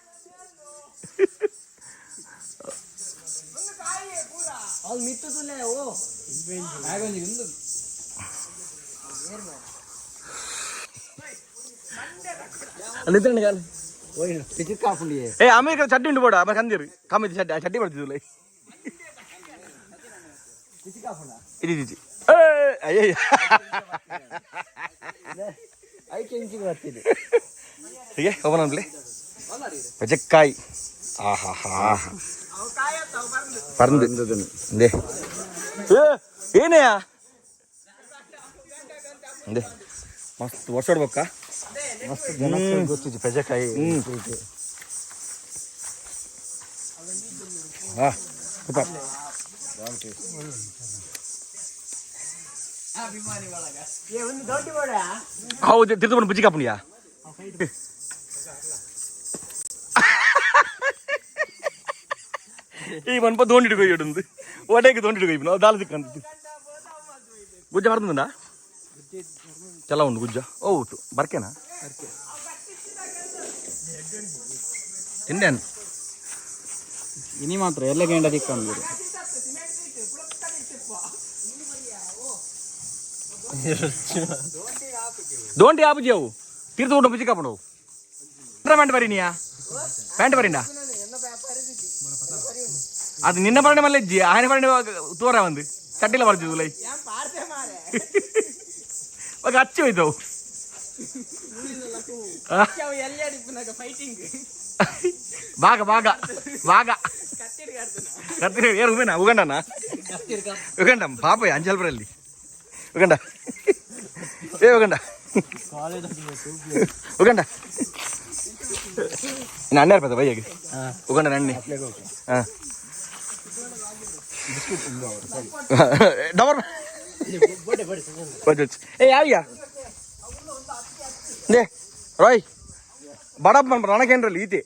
ಏ ಅಮೇರಿಕ ಚಡ್ಡಿ ಉಂಟು ಬೋಡ ಆಮೇಲೆ ಕಂದಿರು ಕಮ್ಮಿ ಚಡ್ಡಿ ಬರ್ತಿದ್ದಿಲ್ಲ ಇದು ಅಯ್ಯ ಹೀಗೆ ಹೋಗೋಣಂದ್ಲಿ ಪೆಜಕ್ಕಾಯಿ ಆಹಾ ಹಾ ಪರಂದು ಏನೆಯಾ ಮಸ್ತ್ ವರ್ಷೋಡ್ಬೇಕಾ ಮಸ್ತ್ ಗೊತ್ತಿತ್ತು ಪೆಜಕಾಯಿ ಹೌದು ತಿರ್ದು ಬುಜ್ಜಿ ಕಾಪುಣಿಯಾ ಈ ಮನ್ಪ ದೋಂಡಿಟ್ಟು ಕೊಯ್ಯಡುಂದು ಒಡೆಗೆ ದೋಂಡಿಟ್ಟು ಕೊಯ್ಯು ನಾವು ದಾಲ್ ಸಿಕ್ಕಂತ ಗುಜ್ಜ ಬರ್ತದ ಚಲ ಉಂಡು ಗುಜ್ಜ ಓಟು ಬರ್ಕೆನಾ ತಿಂಡೇನು
ಇನಿ ಮಾತ್ರ ಎಲ್ಲ ಗಂಡ ತಿಕ್ಕೊಂಡು
ದೋಂಡಿ ಆಪುಜಿ ಅವು ತೀರ್ತು ಉಂಟು ಬುಜ್ಜಿ ಕಾಪುಂಡು ಪ್ಯಾಂಟ್ ಬರೀನಿಯಾ ಪ್ಯಾಂಟ್ ಬರೀಂಡ ಅದು ನಿನ್ನ ಪರಣೆ ಮಲ್ಲ ಇಜ್ಜಿ ಆಯನ ಪರಣೆ ತೋರ ಒಂದು ಚಡ್ಡಿಲ ಬರ್ತಿದ್ವು ಲೈ ಇವಾಗ ಹಚ್ಚಿ ಹೋಯ್ತವು ಬಾಗ ಬಾಗ ಬಾಗ ಕತ್ತಿರಿ ಏರು ಉಮೇನಾ ಉಗಂಡನ ಉಗಂಡ ಪಾಪ ಅಂಜಲ್ಪುರಲ್ಲಿ ಉಗಂಡ ಏ ಉಗಂಡ ಉಗಂಡ ಇನ್ನು ಅಣ್ಣ ಇರ್ಪದ ಬೈಯಾಗಿ ಉಗಂಡ ನಣ್ಣಿ ಹಾಂ ಡಬರ್ ಏ ಯಾವ್ಯಾ ದೇ ರಾಯ್ ಬಡಪ್ಪ ರಣಕೇಂದ್ರಲ್ಲಿ ಈತೆ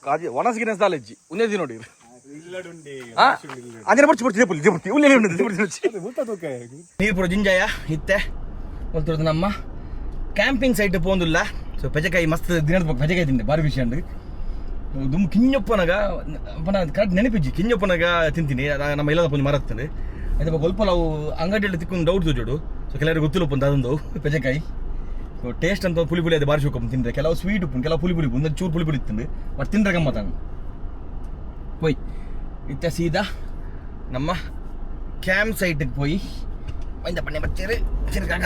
ಕಾಜಿ ಒಣಸ್ಗಿನ ಸಾಲಜ್ಜಿ ಉಂದೇ ನೋಡಿ ಅಂಜನ ಬರ್ಚಿ ಬರ್ತಿ ದೇಪುಲಿ ದೇಪುಲಿ ಉಲ್ಲೆ ನೀರು ಪೂರ ಜಿಂಜಾಯ ಇತ್ತೆ ಹೊಲ್ತಿರೋದು ನಮ್ಮ ಕ್ಯಾಂಪಿಂಗ್ ಸೈಟ್ ಪೋಂದಿಲ್ಲ ಸೊ ಪೆಜಕಾಯಿ ಮಸ್ತ್ ದಿನದ ಪೆಜಕಾಯಿ ತಿಂದೆ ಬಾರಿ ವಿಷಯ ಅಂದು ದುಮ್ ಕಿಂಜಪ್ಪನಾಗ ಕರೆಕ್ಟ್ ನೆನಪಿಜ್ಜಿ ಕಿಂಜಪ್ಪನಾಗ ತಿಂತೀನಿ ನಮ್ಮ ಇಲ್ಲದ ಪೊಂದು ಮರತ್ತದೆ ಅದೇ ಸ್ವಲ್ಪ ನಾವು ಅಂಗಡಿಯಲ್ಲಿ ತಿಕ್ಕೊಂಡು ಡೌಟ್ ಜೋಡು ಸೊ ಕೆಲವರಿಗೆ ಗೊತ್ತಿಲ್ಲ ಅಂತ ಅದೊಂದು ಪೆಜಕಾಯಿ ಸೊ ಟೇಸ್ಟ್ ಅಂತ ಪುಳಿ ಪುಳಿ ಅದು ಬಾರಿ ಶೋಕಪ್ಪ ತಿಂದರೆ ಕೆಲವು ಸ್ವೀಟ್ ಉಪ್ಪು ಕೆಲವು ಪುಳಿ ಒಂದು ಚೂರು ಪುಳಿ ಪುಳಿ ತಿಂದು ಬಟ್ ತಿಂದ್ರೆ ಗಮ್ಮತ್ತಾಗ ಪೋಯ್ ಇತ್ತ ಸೀದಾ ನಮ್ಮ ಕ್ಯಾಂಪ್ ಸೈಟಿಗೆ ಪೋಯಿ ಮೈಂದ ಪಣ್ಣೆ ಬಚ್ಚೇರಿ ತಿರ್ಗಾಗ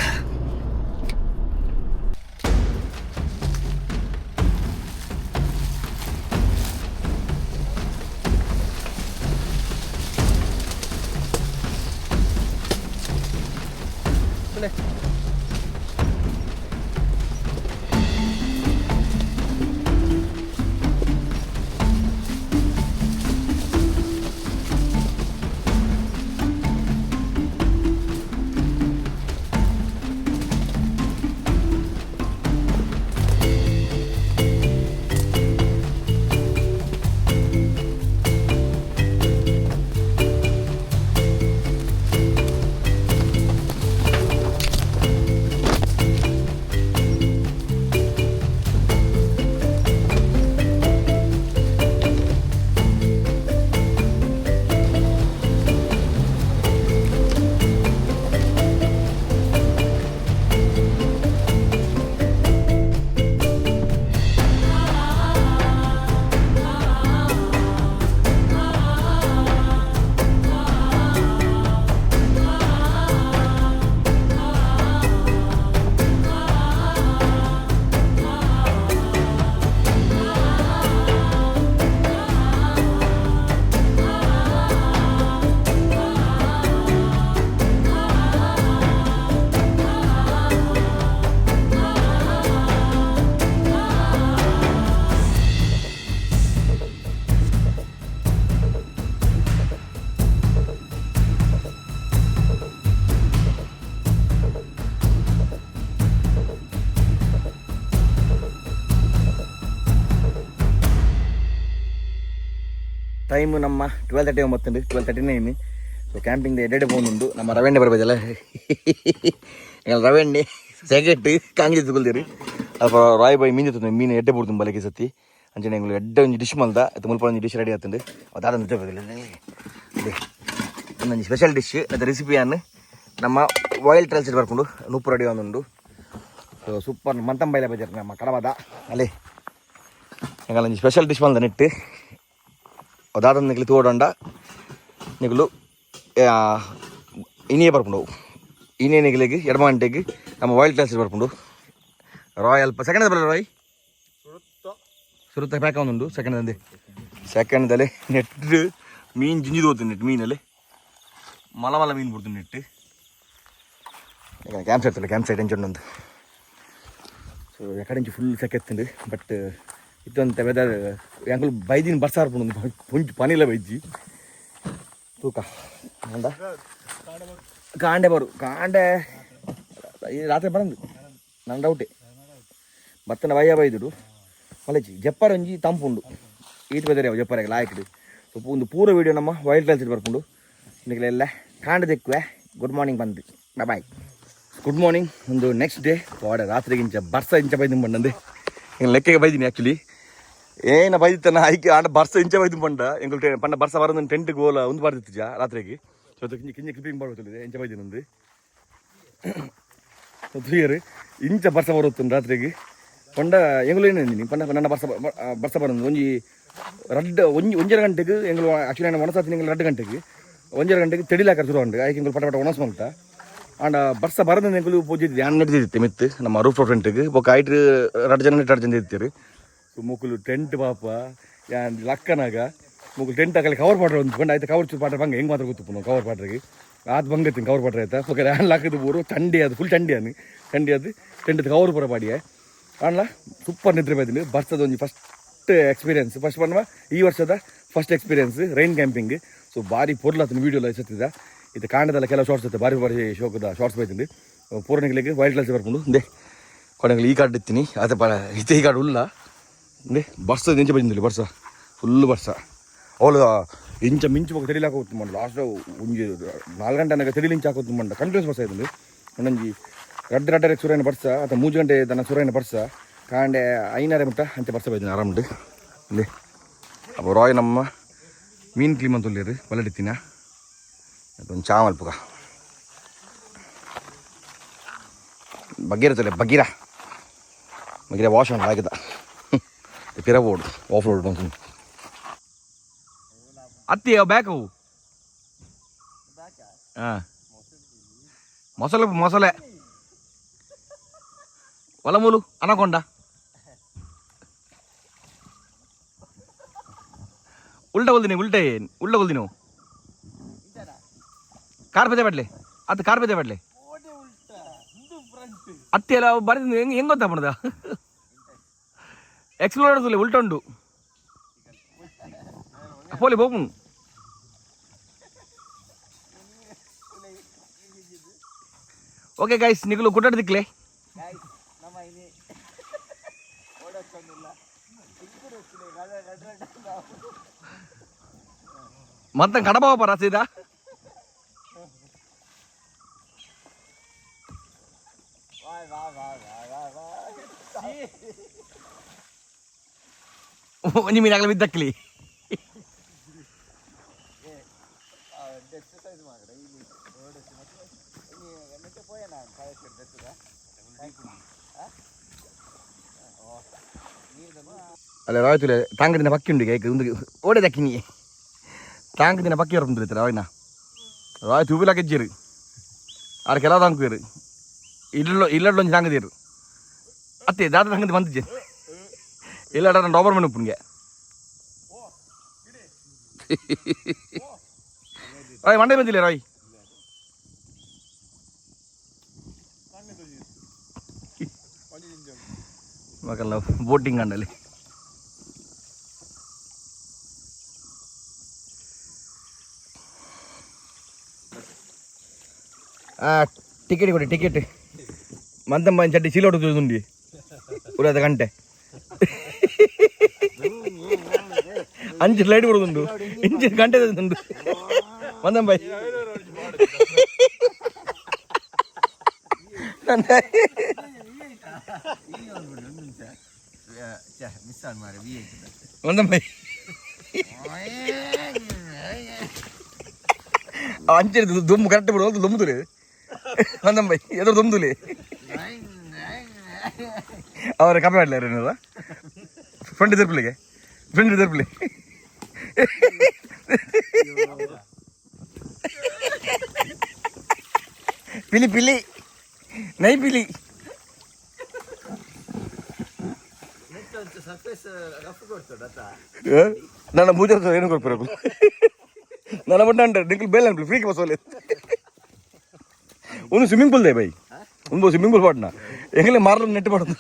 ಟೈಮ್ ನಮ್ಮ 12:30 ಒಂಬತ್ತುಂಡು 12:39. ಸೊ ಕ್ಯಾಂಪಿಂಗ್ ಎಡ್ಡೆ പോകുന്നുണ്ട്. ನಮ್ಮ ರವೆಣ್ಣೆ ಬರ್ಬೋದಲ್ಲ ഞങ്ങൾ ರವೆಣ್ಣೆ ಸೆಗೆಟ್ ಕಾಂಗಿ ತಗೊಳ್ತೀರಿ ಅಪ್ಪ ರಾಯ್ ಬಾಯ್ ಮೀನು ತಂದು ಮೀನು ಎಡ್ಡೆ ಬಿಡ್ತು ಬಲಕ್ಕೆ ಸತಿ ಅಂಚನೆ ಎಂಗ್ಳು ಎಡ್ಡೆ ಒಂಜಿ ಡಿಶ್ ಮಲ್ದ ಅದು ಮುಲ್ಪ ಒಂಜಿ ಡಿಶ್ ರೆಡಿ ಆತುಂಡು ಅದಾದ ಒಂದೊಂದು ಸ್ಪೆಷಲ್ ಡಿಶ್ ಅದು ರೆಸಿಪಿಯನ್ನು ನಮ್ಮ ವಾಯಿಲ್ ಟ್ರೈಲ್ಸ್ ಬರ್ಕೊಂಡು ಉಪ್ಪು ರೆಡಿ ಒಂದುಂಡು. ಸೊ ಸೂಪರ್ ಮಂತಂಬೈಲ ಬಜಾರ್ ನಮ್ಮ ಕಡವಾದ ಅಲ್ಲೇ ಎಂಗಳೊಂಜಿ ಸ್ಪೆಷಲ್ ಡಿಶ್ ಮಲ್ದ ನೆಟ್ಟು ಅದಾದ ನಿಗ್ಲು ತೋಡೊಂಡ ನಿಗ್ಲು ಇನಿಯೇ ಬರ್ಕೊಂಡು ಇನಿಯೇ ನಿಗ್ಲಿಗೆ ಎಡಮ ಗಂಟೆಗೆ ನಮ್ಮ ವಾಯಿಲ್ ಟ್ರೈಲ್ಸ್ ಬರ್ಕೊಂಡು ರಾಯ್ ಅಲ್ಪ ಸೆಕೆಂಡ್ ಬರಲ್ಲ ರಾಯ್ ಸುರುತ್ತ ಪ್ಯಾಕ್ ಒಂದುಂಡು ಸೆಕೆಂಡ್ದಲ್ಲಿ ನೆಟ್ಟು ಮೀನು ಜಿಂಜಿದು ಹೋಗ್ತೀನಿ ನೆಟ್ಟು ಮೀನಲ್ಲಿ ಮಲ ಮೀನು ಬಿಡ್ತೀನಿ ನೆಟ್ಟು ಕ್ಯಾಂಪ್ ಸೈಡ್ ಎಂಚೊಂದು. ಸೊ ಎಕಡೆ ಫುಲ್ ಸೆಕೆತ್ತುಂಡು ಬಟ್ ಇತ್ತೊಂದು ವೆದರ್ ಎಂಕಲ್ ಬೈದಿನ ಬರ್ಸಾರ್ ಪುಂಡು ಪುಂಚು ಪನಿಲ ಬೈಜಿ ತೂಕ ಅಂದ ಕಾಂಡೆ ಕಾಂಡೆ ಈ ರಾತ್ರಿ ಬರಂದು ನನ್ನ ಡೌಟೇ ಬತ್ತನ ವಯ್ಯ ಬೈದುಡು ಮಲಚಿ ಜಪ್ಪಾರ ಒಂಜಿ ತಂಪುಂಡು ಈಟ್ ಬೆದರಿ ಅವು ಜಪ್ಪಾರಾಗ ಲಾಯ್ಕಿಡು. ಸೊ ಒಂದು ಪೂರ ವೀಡಿಯೋ ನಮ್ಮ ವೈಲ್ಡ್ ಟ್ರೈಲ್ಸ್ ಬರ್ಕೊಂಡು ನಿಗಲೆಲ್ಲ ಕಾಂಡದೆಕ್ಕುವೆ. ಗುಡ್ ಮಾರ್ನಿಂಗ್ ಬಂದು ಬಾಯ್. Good morning. ಒಂದು ನೆಕ್ಸ್ಟ್ ಡೇ ವಾಡ ರಾತ್ರಿಗಿಂಚ ಇಂಚ ಬೈದು ಬಂಡಂದೆ ಎಂಗೆ ಲೆಕ್ಕಗೆ ಬೈದೀನಿ ಆ್ಯಕ್ಚುಲಿ ಏನ ಬೈದಿತ್ತನ ಐಕೆ ಆಂಡ ಇಂಚ ಬೈದು ಬಂಡ ಎಂಗಳು ಪಂಡ ಬರ ಟೆಂಟ್ ಗೋಲ ಒಂದು ಬರ್ದಿತ್ತು ರಾತ್ರಿಗೆ. ಸೊ ಅದಕ್ಕೆ ಕಿಂಚ ಕ್ಲಿಪ್ಪಿಂಗ್ ಮಾಡ್ಬೋದಿದೆ ಇಂಚ ಬೈದಿನೊಂದು ಕ್ಲಿಯರ್ ಇಂಚ ಬರುತ್ತುಂಡು ರಾತ್ರಿಗೆ ಪಂಡ ಎಂಗಳು ಏನಿದ್ದೀನಿ ಪಂಡ ನನ್ನ ಬರ್ಸ ಬರೋದು ಒಂಜಿ ರಡ್ಡ ಒಂಜರ ಗಂಟೆಗೆ ಎಂಗಳು ಆ್ಯಕ್ಚುಲಿ ನಾನು ಒಣಸಾತೀನಿ ಎಂಗಳು 2 ಗಂಟೆಗೆ 1 ಗಂಟೆಗೆ ತೆಡಿಲಾಕ ಶುರು ಉಂಟು ಆಯ್ಕೆ ಎಂಗಳು ಪಟ ಒಣಸ್ ಮಲ್ತ ಆಂಡ ಬರ್ಸ ಬರೋದು ಎಂಗಳು ಪೂಜಿದ್ದೆ ಹ್ಯಾಂಡ್ ನಡೆದಿತ್ತೆ ಮಿತ್ತು ನಮ್ಮ ರೂಫ್ ಫ್ರಂಟ್ಗೆ ಬೊಕ್ಕ ಐಟ್ 2 ಜನ ಇರ್ತೀರಿ. ಸೊ ಮುಕ್ಕುಲು ಟೆಂಟ್ ಪಾಪ ಲಕ್ಕನಾಗ ಮುಕ್ಕುಲು ಟೆಂಟ್ ಹಾಕಲಿ ಕವರ್ ಪಾಟ್ರೆ ಒಂದು ಕೊಂಡು ಆಯ್ತು ಕವರ್ ಚೂರು ಪಾಟ್ರೆ ಬಂಗ ಹೆಂಗೆ ಮಾತ್ರ ಗೊತ್ತು ಕವರ್ ಪಾಟ್ರಿಗೆ ಅದು ಬಂಗತ್ತೀನಿ ಕವರ್ ಪಾಟ್ರೆ ಆಯ್ತಾ ಓಕೆ ಹ್ಯಾಂಡ್ ಹಾಕಿದ್ದು ಊರು ಚಂಡಿ ಅದು ಫುಲ್ ಚಂಡಿ ಅದು ಟೆಂಟ್ ಕವರ್ ಪೂರ ಪಾಡಿಯೇ ಅಣ್ಣ ಸೂಪರ್ ನಿದ್ರೆ ಬೈದಿನಿ. ಬರ್ಸದ ಒಂದು ಫಸ್ಟ್ ಎಕ್ಸ್ಪೀರಿಯನ್ಸ್ ಫಸ್ಟ್ ಬನ್ನುವ ಈ ವರ್ಷದ first experience rain camping. So ಭಾರಿ ಪೊರ್ಲಾತನ ವೀಡಿಯೋ ಎಲ್ಲ ಎಸತ್ತಿದ್ದ ಇದು ಕಾಂಡದಲ್ಲ ಕೆಲವು ಶಾರ್ಟ್ಸ್ ಇತ್ತು ಭಾರಿ ಶೋಕದ ಶಾರ್ಟ್ಸ್ ಬೈತೀನಿ ಪೂರ್ಣಿಗೆ ವೈಲ್ಡ್ ಕ್ಲಾಸ್ ಬರ್ಕೊಂಡು ದೇ ಕೊನೆಗಳು ಈ ಕಾರ್ಡ್ ಇತ್ತೀನಿ ಅದೇ ಇತ್ತೆ ಈ ಕಾರ್ಡ್ ಉಲ್ಲ ದೇ ಬರ್ಸದ ಇಂಚ ಬೈದಿಲ್ಲ ಬರ್ಸ ಫುಲ್ ಬರ್ಸ ಅವಳು ಇಂಚ ಮಿಂಚು ಹೋಗಿ ತೆಡಿಲಾಕ ಹೋಗ್ತು ಮಂಡ ಲಾಸ್ಟ್ ಒಂಜಿ 4 ಗಂಟೆನಾಗ ತೆಡಿಲಿ ಇಂಚ ಹಾಕೋದು ಮಂಡ ಕಂಟಿನ್ಯೂಸ್ ಬರ್ಸ ಇದ್ದಂದು ಒಂದೊಂಜಿ 2 ಸುರೈನ ಬರ್ಸ ಅಥವಾ 3 ಗಂಟೆ ದನ ಸುರೈನ ಬರ್ಸ ಕಾಂಡೆ 5 ಮುಟ್ಟ ಅಂತೆ ಬರ್ಸ ಬೈದಿನಿ ಆರಾಮುಂಟು ಇಲ್ಲಿ ಅಪ್ಪ ರಾಯ್ ನಮ್ಮ ಮೀನು ಕ್ಲೀನ್ ಅಂತೊಳ್ಳಿರು ಬಲ್ಲಡಿತ್ತೀನ ಅದೊಂದು ಚಾ ಮಲ್ಪುಗ ಬಗೀರ ವಾಶ್ ಅಂತ ಆಗಿದ ಪಿರಬೋರ್ಡ್ ಆಫ್ ರೋಡ್ ಬಂತು ಅತ್ತಿ ಬ್ಯಾಕ್ ಅವು ಹಾಂ ಮೊಸಳೆ ಒಲಮೂಲು ಅನಕೊಂಡ ಉಲ್ಟ ಕೊಲ್ದಿನಿ ಕಾರ್ ಬೆದೆ ಬಡ್ಲೆ ಅದು ಕಾರ್ ಬೆದೆ ಬಡ್ಲೆ ಅತ್ತಿ ಎಲ್ಲ ಬರೆದು ಹೆಂಗೆ ಗೊತ್ತಾ ಪಣದ ಎಕ್ಸ್ಪ್ಲೋರರ್ಸ್ ಉಲ್ಟ ಉಂಟು ಪೋಲಿ ಹೋಗು ಓಕೆ ಗೈಸ್ ನಿಗಲು ಕುಟ್ಟಾಡ ದಿಕ್ಲೆ ಮತ್ತೆ ಕಡಬ ಪರ ಸೀದಾ ಒಂಜಿ ಮೀನಾಗಲಿ ಬಿದ್ದಕ್ಲಿ ಅಲ್ಲ ರಾಯ್ತುಲೆ ತಾಂಗ ದಿನ ಪಕ್ಕಿ ಉಂಡು ಕೇಕ್ ಒಂದು ಓಡೆ ದಕ್ಕಿನಿ ತಾಂಗ ದಿನ ಪಕ್ಕಿ ಬರ್ತಂತ ರಾಯ್ನ ರಾಯ್ ತೂಬಿಲ ಕೆಜ್ಜಿರು ಆರು ಕೆಲವು ತಾಂಕುರು ಇಲ್ಲೊಂದು ತಾಂಗದಿರು ಅತ್ತೆ ದಾದ ತಂಗದಿ ಬಂದಿಜ್ಜೆ ಇಲ್ಲ ನಾನು ಡಾಬರ್ ಮನೆ ಉಪ್ಪುನ್ಗೆ ರಾಯ್ ಮಂಡೆ ಬಂದಿಲ್ಲ ರಾಯ್ ಮಕ್ಕಳ ಬೋಟಿಂಗ್ ಅಂಡಲ್ಲಿ ಟಿಕೆಟ್ ಕೊಡಿ ಟಿಕೆಟ್ ಮಂತಮ್ಮ ಚಟ್ಟಿ ಚೀಲ ಹೊಡೆದುಂಡಿ ಉಳಿದ ಗಂಟೆ ಅಂಚು ಲೈಟ್ ಬಿಡೋದುಂಡು ಇಂಚು ಗಂಟೆ ಉಂಡು ಮಂದಂ ಬಾಯ್ ಮಂದಂ ಬಾಯ್ ಅಂಚೆ ದುಮ್ಮು ಕರೆಕ್ಟ್ ಬಿಡೋದು ದುಮ್ಮುದುಲೆ ಮಂದಂ ಬಾಯ್ ಎದುರು ದುಮ್ಮುದುಲೆ ಅವರ ಕಮ್ಮಿ ಮಾಡಲಾರ ಏನದ ಫ್ರೆಂಡ್ ಇದ್ರಪ್ಲಿಗೆ ಪಿಲಿ ನೈ ಪಿಲಿ ನನ್ನ ಮೂಜ ಏನು ಕೊಡ್ಬೇಕು ನನ್ನ ಬಣ್ಣ ಅಂటారు ನಿಂಕಲ್ ಬೇಲ್ ಅನ್ಬಿಟ್ಟು ಫ್ರೀ ಬಸ್ ಒಂದು ಸ್ವಿಮ್ಮಿಂಗ್ ಪೂಲ್ ದೇ ಬೈ ಒಂದು ಸ್ವಿಮ್ಮಿಂಗ್ ಪೂಲ್ ಪಾಟ್ನ ಎಂಗಲೇ ಮಾರಲು ನೆಟ್ಟು ಮಾಡೋದು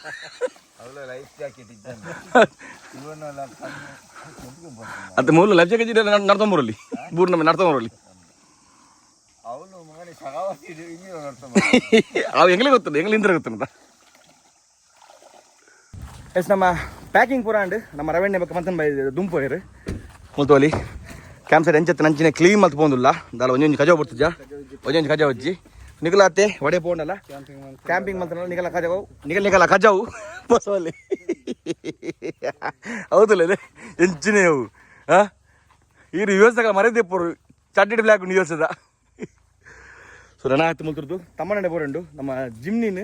ಅಂತ ಮೂಲ ಲೈಫ್ ಜಾಕೆಟ್ ನಡ್ಕೊಂಬರಲ್ಲಿ ಬೂರ್ ನಮ್ಮ ನಡ್ಕೊಂಬರಲ್ಲಿ ಅವು ಎಂಗ್ಲೇ ಗೊತ್ತಲ್ಲ ಎಂಗ್ಲಿಂದ ಗೊತ್ತಂತ ಎಸ್ ನಮ್ಮ ಪ್ಯಾಕಿಂಗ್ ಪೂರ ಅಂಡ್ ನಮ್ಮ ರವೆಣ್ಣೆ ಬಗ್ಗೆ ಮಂತನ್ ಬೈ ದುಂಪೋಯರು ಮುಲ್ತೋಲಿ ಕ್ಯಾಂಪ್ ಸೈಡ್ ಎಂಚತ್ತ ನಂಚಿನ ಕ್ಲೀನ್ ಮಲ್ತು ಪೋಂದುಲ್ಲ ದಾಲ ಒಂಜೊಂಜಿ ಕಜಾವ್ ಬರ್ತುಜ ಒಂಜೊಂಜಿ ಕಜಾವ್ ಅಜ್ಜಿ ನಿಗಲಾತೆ ಒಡೆ ಪೋಂಡಲ್ಲ ಕ್ಯಾಂಪಿಂಗ್ ಮಂತನಲ್ಲ ನಿಗಲ ಕಜಾವು ಬಸವಲ್ಲಿ ಹೌದಲ್ಲ ಎಂಚಿನೇ ಅವು ಈ ವ್ಯವಸ್ಥೆಗಳ ಮರೆದೇ ಪೋರು ಚಡ್ಡಿ ಬ್ಲ್ಯಾಕ್ ವ್ಯವಸ್ಥೆದ ಸೊ ರಣ ಆಯ್ತು ಮುಲ್ತಿರ್ದು ತಮ್ಮನೆ ಪೋರಂಡು ನಮ್ಮ ಜಿಮ್ನಿನ್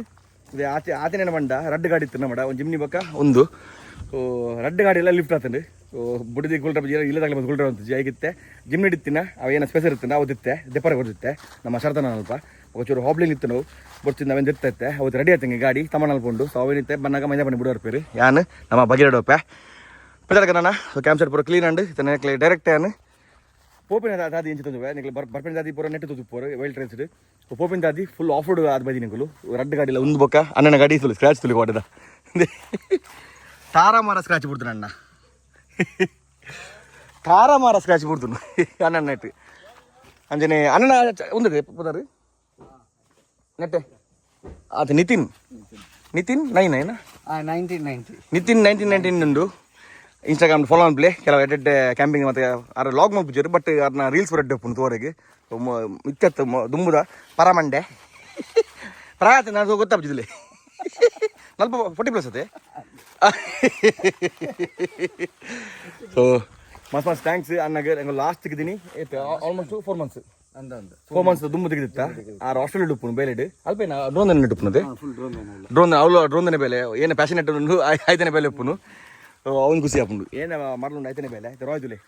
ಇದೆ ಆತನೇ ಬಂಡ ರಡ್ಡು ಗಾಡಿ ಇತ್ತು ನಮ್ಮಡ ಒಂದು ಜಿಮ್ನಿ ಬಕ್ಕ ಒಂದು ರಡ್ಡು ಗಾಡಿ ಎಲ್ಲ ಲಿಫ್ಟ್ ಆತಂಡು ಬುಡಿದಿ ಗುಲ್ರ ಇಲ್ಲದಾಗಲಿ ಬಂದು ಗುಲ್ರ ಅಂತ ಆಗಿತ್ತೆ ಜಿಮ್ನಿ ಇಡ್ತೀನ ಅವೇನೋ ಸ್ಪೆಷಲ್ ಇರ್ತಾನೆ ಅವತ್ತಿತ್ತೆ ದೆಪ್ಪರ ಕೊಡ್ತಿತ್ತೆ ನಮ್ಮ ಶರತನ ಅಲ್ಪ ಒಂಚೂರು ಹಾಬ್ಲಿಂಗ್ ಇತ್ತು ನಾವು ಬರ್ತಿದ್ದು ನಾವೇನು ಇರ್ತೈತೆ ಅವತ್ತು ರೆಡಿ ಆಯ್ತಂಗೆ ಗಾಡಿ ತಮ್ಮ ನಲ್ಕೊಂಡು ಸೊ ಅವೇನಿತ್ತೆ ಬಂದಾಗ ಮೈದಾ ಬನ್ನಿ ಬಿಡೋರ್ ಪೇರು ಯಾನು ನಮ್ಮ ಬಗೆರಡೋಪೆ ಪಿದರ್ಕ ನಾನು ಸೊ ಕ್ಯಾಂಪ್ ಸೈಡ್ ಪೂರ ಕ್ಲೀನ್ ಅಂಡು ಇದನ್ನ ಡೈರೆಕ್ಟ್ ಯಾನು ಪೋಪಿನ ದಾದಿ ಎಂಚು ತಂದು ನಿಕ್ಲು ಬರ್ಪಿನ ದಾದಿ ಪೂರ ನೆಟ್ಟು ತುದು ಪೋರು ವೈಲ್ಡ್ ಟ್ರೇನ್ಸ್ಡ್ ಪೋಪಿನ ದಾದಿ ಫುಲ್ ಆಫ್ ರೋಡ್ ಆದ ಬದಿ ನಿಂಕಲು ರಡ್ಡು ಗಾಡಿ ಇಲ್ಲ ಒಂದು ಬೊಕ್ಕ ಅಣ್ಣನ ಗಾಡಿ ತುಳು ಸ್ಕ್ರಾಚ್ ತುಳಿ ಹೊಡೆದ ತಾರಾಮಾರ ಸ್ಕ್ರಾಚ್ ಬಿಡ್ತಾನೆ ಅಣ್ಣ ತಾರಾಮಾರ ಸ್ಕ್ರಾಚ್ ಬಿಡ್ತಾನು ಅಣ್ಣ ನೆಟ್ಟು ಅಂಜನೆ ಅಣ್ಣ ಒಂದಿದೆ ಪದಾರು ನೆಟ್ಟೆ ಅದು ನಿತಿನ್
1990
ನಿತಿನ್ 1919 ಉಂಡು ಇನ್ಸ್ಟಾಗ್ರಾಮ್ ಫಾಲೋ ಅನ್ಪ್ಲೆ ಕೆಲವು ಎಡೆಡ್ ಕ್ಯಾಂಪಿಂಗ್ ಮತ್ತು ಅದ್ರ ಲಾಗ್ ಮಾಡ್ಬಿಟ್ಟಿರು ಬಟ್ ಅದನ್ನ ರೀಲ್ಸ್ ಬರೆಡ್ ಉಪ್ಪು ತೋರಿಗೆ ಮಿಕ್ಕತ್ತು ದುಂಬುದ ಪರಮಂಡೆ ಪ್ರಾಯತ ನಾನು ಗೊತ್ತಾಗ್ಬಿಟ್ಟಿದ್ಲೆ ನಲ್ಪ 40+ ಅದೇ ಸೊ ಮಸ್ತ್ ಥ್ಯಾಂಕ್ಸ್ ಅನ್ನಾಗ ನಂಗೆ ಲಾಸ್ಟ್ ತೆಗಿದೀನಿ ಆಲ್ಮೋಸ್ಟ್ 4 months 4 months ದುಂಬು ತೆಗೆದಿತ್ತ ಆ ಆಸ್ಟ್ರೇಲಿಯಾ ಉಪ್ಪುನು ಬೇಲೆಡ್ ಅಲ್ಪೇನ ಡ್ರೋನ್ ಉಪ್ಪುನದೆ ಡ್ರೋನ್ ಅವಳು ಡ್ರೋನ್ ಬೆಲೆ ಏನು ಪ್ಯಾಷನೆಟ್ ಉಂಡು ಆಯ್ತನೇ ಬೆಲೆ ಉಪ್ಪುನು ಅವ್ನು ಖುಷಿ ಹಾಕೊಂಡು ಏನು ಮರಲು ಆಯ್ತನೇ ಬೆಲೆ ರಾಯ್ದುಲೆ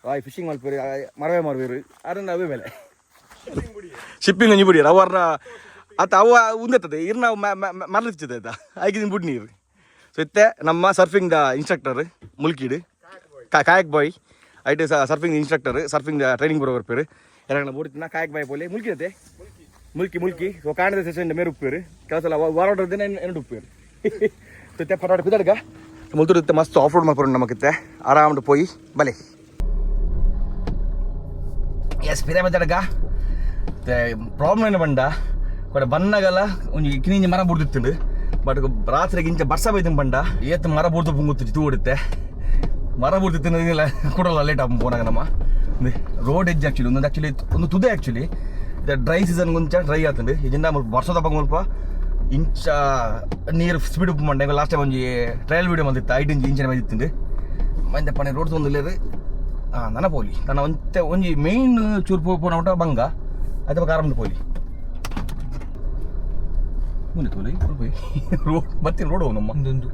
ರಾಯ್ ಫಿಶಿಂಗ್ ಮಲ್ಪೇರಿ ಮರವೇ ಅದನ್ನ ಅವೇ ಬೆಲೆ ಶಿಪ್ಪಿಂಗ್ ಒಂಜಿ ಬಿಡಿ ಅವರ ಆತ ಅವ ಉಂದತ್ತದೆ ಇರ್ ನಾವು ಮರಲಿಚ್ಚಿದೆ ಆಯ್ತಾ ಆಗಿದ್ದೀನಿ ಬಿಡ್ ನೀರು ಸೊ ಇತ್ತೆ ನಮ್ಮ ಸರ್ಫಿಂಗ್ ದ ಇನ್ಸ್ಟ್ರಕ್ಟರ್ ಮುಲ್ಕಿಡ್ ಕಾಯಕ್ ಬಾಯ್ ಐಟ್ ಸರ್ಫಿಂಗ್ ಇನ್ಸ್ಟ್ರಕ್ಟರ್ ಸರ್ಫಿಂಗ್ ದ ಟ್ರೈನಿಂಗ್ ಬರೋವರ್ ಪೇರು ಎಲ್ಲ ಬೋಡ್ತಿನ ಕಾಯಕ್ ಬಾಯ್ ಪೋಲೆ ಮುಲ್ಕಿದೆ ಮುಲ್ಕಿ ಸೊ ಕಾಣದ ಸೆಷನ್ ಮೇರೆ ಉಪ್ಪೇರು ಕೆಲಸ ಎಲ್ಲ ವಾರಾಡ್ರದಿನ ಎರಡು ಉಪ್ಪೇರು ಸೊ ಇತ್ತೆ ಪಟಾಟ ಕುದಡ್ಗ ಮುಲ್ತುರುತ್ತೆ ಮಸ್ತ್ ಆಫ್ ರೋಡ್ ಮಾಡ್ಕೊಂಡು ನಮಗಿತ್ತೆ ಆರಾಮ್ ಪೋಯಿ ಬಲೆ ಎಸ್ ಪಿರ ಮೆತ್ತಡಗ ಪ್ರಾಬ್ಲಮ್ ಏನು ಬಂಡ ಕೊಡೆ ಬನ್ನಗಲ್ಲ ಒಂಜಿ ಕಿನಿಂಜಿ ಮರ ಬುಡ್ದಿತ್ತುಂಡು ಬಟ್ ರಾತ್ರಿಗೆ ಇಂಚ ಬರ್ಸ ಬೈದು ಬಂಡ ಏತ್ ಮರ ಬುಡ್ದು ಪುಂಗುತ್ತು ತೂಡುತ್ತೆ ಮರ ಬುಡ್ದಿತ್ತಿಲ್ಲ ಕೊಡಲ್ಲ ಲೇಟ್ ಆಗ ಪೋನಾಗ ನಮ್ಮ ರೋಡ್ ಎಜ್ ಆ್ಯಕ್ಚುಲಿ ಒಂದು ತುದೆ ಆ್ಯಕ್ಚುಲಿ ಡ್ರೈ ಸೀಸನ್ ಕೊಂಚ ಡ್ರೈ ಆತುಂಡು ಇಜಿಂದ ವರ್ಷದ ಬಂಗ ಮುಲ್ಪ ಇಂಚ ನೀರು ಸ್ಪೀಡ್ ಉಪ್ಪು ಮಂಡೆ ಲಾಸ್ಟ್ ಟೈಮ್ ಒಂಜಿ ಟ್ರಯಲ್ ವೀಡಿಯೋ ಬಂದಿತ್ತು 5 ಇಂಚಿನ ಬಂದಿತ್ತು ಮಂದೆ ಪನೆ ರೋಡ್ ತೊಂದಿಲ್ಲೇರು ನನ್ನ ಪೋಲಿ ನನ್ನ ಒಂಜಿ ಮೇಯ್ನ್ ಚೂರು ಪೋನ ಊಟ ಬಂಗ ಅದ ಬಗ್ಗೆ ಆರಾಮ್ದು ಪೋಲಿ ಮುಂದೆ ತೋಲಿ ರೋಡ್ ಬರ್ತೀನಿ ರೋಡ್ ನಮ್ಮ ಒಂದೊಂದು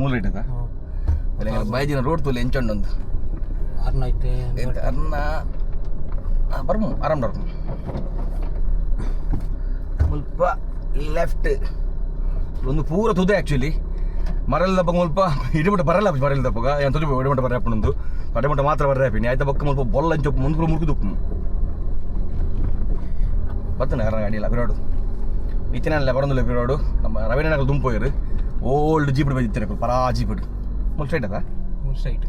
ಮೂಲ ಇಟ್ಟದ ಬೈದಿನ ರೋಡ್ ತೋಲಿ ಎಂಚೊಂಡೊಂದು ಅರ್ನ ಬರ್ಮು ಆರಾಮ್ ಬರ್ಮು ಸ್ವಲ್ಪ ಲೆಫ್ಟ್ ಒಂದು ಪೂರ ತುದೆ ಆ್ಯಕ್ಚುಲಿ ಮರಲ್ ದಪ್ಪ ಮುಲ್ಪ ಇಡಿಮಟ್ಟ ಬರಲ್ಲ ಮರಲ್ ದಪ್ಪಗ ಏನು ತುದಿ ಇಡಿಮಟ್ಟ ಬರ ಹಾಪುಂದು ಅಡಿಮಟ್ಟ ಮಾತ್ರ ಬರ್ರೆ ಹಾಪಿನಿ ಆಯ್ತಾ ಬಕ್ಕ ಮುಲ್ಪ ಬೊಲ್ಲ ಅಂಚೊಪ್ಪು ಮುಂದೆ ಮುರುಕುದುಪ್ಪು ಬರ್ತಾನೆ ಯಾರ ಗಾಡಿ ಇಲ್ಲ ಬಿರೋಡು ಇತ್ತಿನಲ್ಲ ಬರೋದಿಲ್ಲ ಬಿರೋಡು ನಮ್ಮ ರವೀನಗರ ದುಂಪೋಯ್ರು ಓಲ್ಡ್ ಜೀಪಿಡ್ ಬಂದಿತ್ತೇನೆ ಪರಾ ಜೀಪಿಡ್ ಮುಲ್ ಸ್ಟ್ರೈಟ್ ಅದ
ಸ್ಟ್ರೈಟ್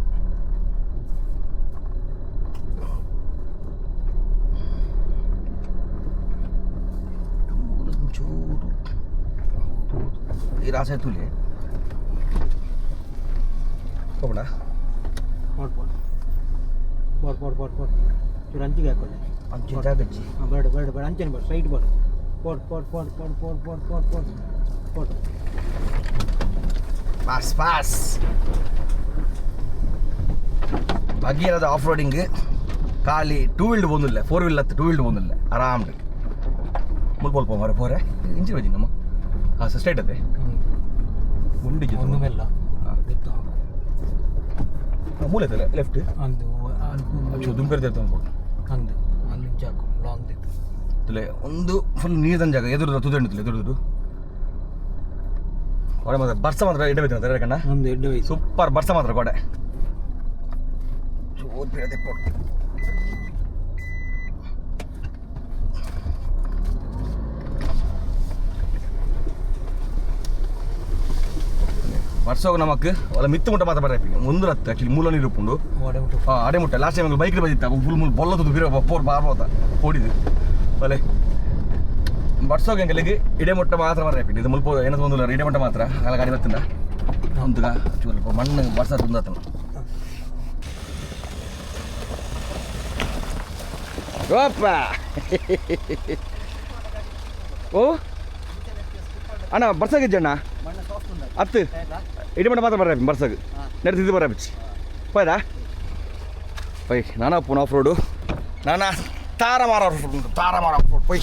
ಈ ರಾಸ ತುಲೆ ಹೋಗೋಣ
చూడు అంచిగా ఎక్కడ
అంచు జాగచ్చి
బడు అంచని బడు స్ట్రైట్ బడు పోట్
ಪಾಸ್ ಭಗೀರಥ ಆಫ್ ರೋಡಿಂಗ್ ಖಾಲಿ 2 ವೀಲ್ಡ್ ಬಂದಿಲ್ಲ 4 ವೀಲ್ 2 ವೀಲ್ಡ್ ಬಂದಿಲ್ಲ ಆರಾಮ್ ಮುಲ್ಪೋಲ್ ಪೋರೆ ಪೋರೆ ಇಂಚಿ ಬಜಿ ನಮ್ಮ ಹಾಂ ಸ್ಟ್ರೈಟ್ ಅದೇ ಮುಂಡಿಗೆ
ಒಂದು ಮೆಲ್ಲ
ಮೂಲೆ ಐತಲ್ಲ ಲೆಫ್ಟ್
ಅಂದು
ಅಚ್ಚು ದುಂಪೇರ್ ತೆರ್ಕೊಂಡು
ಅಂದು ಅಲ್ಲಿ ಜಾಕು ಲಾಂಗ್
ಇಲ್ಲೇ ಒಂದು ಫುಲ್ ನೀರಿನ ಜಾಗ ಎದುರು ತುದಂಡಿಲ್ಲ ಎದುರು ಗೋಡೆ ಮಾತ್ರ ಬರ್ಸ ಮಾತ್ರ ಎಡ್ಡೆ ಬೈತಾನೆ ಕಣ್ಣ
ಒಂದು ಎಡ್ಡೆ ವಯಸ್ಸು
ಸೂಪರ್ ಬರ್ಸ ಮಾತ್ರ ಗೋಡೆ ವರ್ಷೋಗ ನಮಕ್ ಒಳ್ಳೆ ಮಿತ್ತು ಮುಟ್ಟ ಮಾತ್ರ ಬರಬೇಕು ಒಂದು ರತ್ತು ಆ್ಯಕ್ಚುಲಿ ಮೂಲ ನೀರು ಉಪ್ಪುಂಡು ಅಡೆ ಮುಟ್ಟ ಲಾಸ್ಟ್ ಟೈಮ್ ಬೈಕ್ ಬಂದಿತ್ತ ಫುಲ್ ಬೊಲ್ಲದು ಬಿರೋ ಪೋರ್ ಬಾರ್ಬೋತ ಓಡಿದು ಒಲೆ ವರ್ಷೋಗ ಹೆಂಗಲ್ಲಿಗೆ ಇಡೆ ಮುಟ್ಟ ಮಾತ್ರ ಬರಬೇಕು ಇದು ಮುಲ್ಪ ಏನದು ಒಂದು ಇಡೆ ಮುಟ್ಟ ಮಾತ್ರ ಅಲ್ಲ ಗಾಡಿ ಬರ್ತಿಂದ ಒಂದು ಸ್ವಲ್ಪ ಮಣ್ಣು ವರ್ಷ ತುಂದತನ ಓಪ್ಪ ಓ ಅಣ್ಣ ಬರ್ಸಾಗಿದ್ದಣ್ಣ ಹತ್ತು ಇಡಿಮಂಡ ಮಾತ್ರ ಬರ್ರಿ ಬರ್ಸಾಗ ನಡೆದಿದ್ದು ಬರ ಬಿಚ್ಚಿ ಹೋಯ್ದಾ ಪೈ ನಾನಾ ಪುನಃ ಆಫ್ ರೋಡು ನಾನಾ ತಾರಮಾರ ಆಫ್ ರೋಡ್ ಪೈ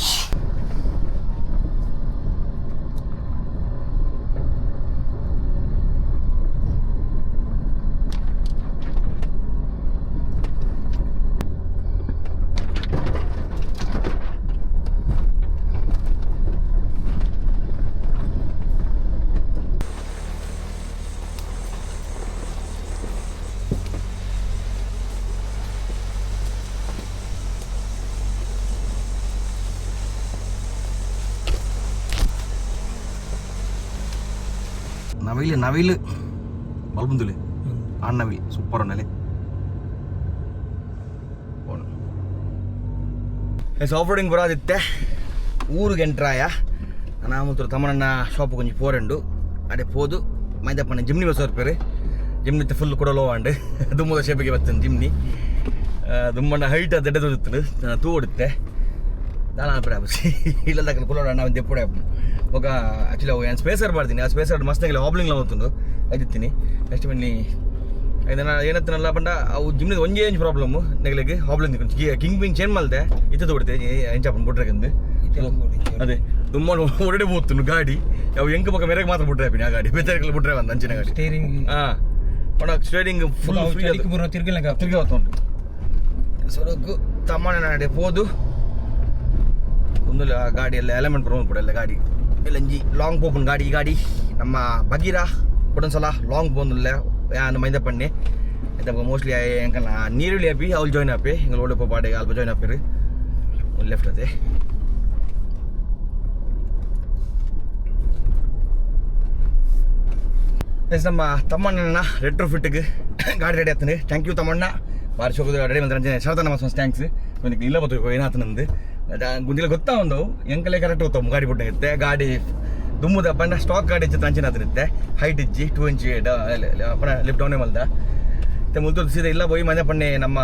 ನವಿಲು ಬಲ್ಬಂದುಲೆ ನವಿಲು ಸೂಪರ್ ಅನ್ನಲೆ ಆಫ್ ರೋಡಿಂಗ್ ಬರೋದಿತ್ತೆ ಊರಿಗೆ ಎಂಟ್ರಾಯ ನಾನು ತಮ್ಮನ ಶಾಪ್ ಕೊಂಚ ಪೋರೆಂಡು ಅಡೆ ಪೋದು ಮೈದಪ್ಪನ ಜಿಮ್ನಿ ಬಸ್ ಹೊರಪೇರು ಜಿಮ್ನಿ ಫುಲ್ ಕೊಡಲೋ ಅಂಡು ದುಮ್ಮದ ಶೇಪಿಗೆ ಬರ್ತೇನೆ ಜಿಮ್ನಿ ದುಮ್ಮಣ್ಣ ಹೈಟ್ ದಡ್ಡ ತೋದುತ್ತಂಡು ನಾನು ತೂ ಹೊಡುತ್ತೆ ನಾನು ಅನ್ಪಡೆ ಇಲ್ಲ ಕುಲೋಡ ನಾವು ದೆಪ್ಪಡೆ ఒక యాక్చువల్లీ నేను స్పేసర్ పడుతుంది ఆ స్పేసర్ మస్తు ಹಾಬ್ಲಿಂಗ್ అవుతుండు అయిತೀನಿ నెక్స్ట్ మళ్ళీ ఏదైనా ಏನತ್ತನಲ್ಲ ಬಂಡ ಅವು ಜಿಮ್ನಿದ ಒಂದೇ ಏಂಜ್ ಪ್ರಾಬ್ಲಮ್ ನೆಗಲಿಗೆ ಹಾಬ್ಲಿಂಗ್ ಕಿಂಗ್ ಪಿಂಗ್ ಚೇಂಜ್ ಮಲ್ದೆ ಇತ್ತು ತೋಡ್ತೆ ಏನ್ ಚಾಪನ್ ಬಿಟ್ರಕಂದು ಅದೇ ತುಂಬ ಹೊರಡೆ ಹೋಗ್ತು ಗಾಡಿ ಅವು ಎಂಕ ಪಕ್ಕ ಮೇರೆಗೆ ಮಾತ್ರ ಬಿಟ್ರೆ ಆ ಗಾಡಿ ಬೇರೆ ಬಿಟ್ರೆ ಒಂದು ಅಂಚಿನ ಗಾಡಿ
ಸ್ಟೇರಿಂಗ್
ಹಾಂ ಸ್ಟೇರಿಂಗ್ ಫುಲ್ ತಿರ್ಗಿ ಹೋಗ್ತುಂಟು ಸೊರಗು ತಮ್ಮನ ನಡೆ ಹೋದು ಒಂದು ಗಾಡಿ ಎಲ್ಲ ಎಲೆಮೆಂಟ್ ಬರೋದು ಬಿಡಲ್ಲ ಗಾಡಿ ಇಲ್ಲಂಜಿ ಲಾಂಗ್ ಪೋಪನ್ ಗಾಡಿ ನಮ್ಮ ಬಗೀರ ಕೊಡೊಂದ್ಸಲ ಲಾಂಗ್ ಪೋಂದಿಲ್ಲ ಯಾನು ಮೈದ ಪಣ್ಣೆ ಆಯ್ತಾ ಮೋಸ್ಟ್ಲಿ ಎಂಕಲ್ಲ ನೀರುಳ್ಳಿ ಹಾಪಿ ಅವ್ಳು ಜಾಯ್ನ್ ಹಾಪಿ ಹಿಂಗೆ ಓಡೆ ಪಾಡೆ ಅಲ್ಪ ಜಾಯ್ನ್ ಹಾಪಿರಿ ಒಂದು ಲೆಫ್ಟ್ ಅದೇ ನಮ್ಮ ತಮ್ಮಣ್ಣ ರೆಟ್ರೋ ಫಿಟ್ಗೆ ಗಾಡಿ ರೆಡಿ ಆಗ್ತಾನೆ ಥ್ಯಾಂಕ್ ಯು ತಮ್ಮಣ್ಣ ಬಾರಿ ಶೋಕದ ರೆಡಿ ಬಂದ್ರೆ ಶರತ ನಮ್ಮ ಥ್ಯಾಂಕ್ಸ್ ನನಗೆ ಇಲ್ಲ ಬತ್ತು ಏನಾಯ್ತು ನಂದು ಗುಂದಿಲ್ಲ ಗೊತ್ತಾ ಒಂದು ಎಂಕಲೇ ಕರೆಕ್ಟ್ ಗೊತ್ತಾವು ಗಾಡಿ ಬಿಟ್ಟಾಗಿತ್ತೆ ಗಾಡಿ ದುಮ್ಮದ ಬಂದ ಸ್ಟಾಕ್ ಗಾಡಿ ಇಚ್ಚು ಅಂಚಿನ ಹತ್ತಿರುತ್ತೆ ಹೈಟ್ ಇಜ್ಜಿ 2 ಇಂಚ್ ಲಿಫ್ಟ್ ಡೌನೇ ಮಲ್ದ ಮತ್ತೆ ಮುಲ್ತು ಸೀದಾ ಇಲ್ಲ ಹೋಗಿ ಮನೆ ಪಣ್ಣೆ ನಮ್ಮ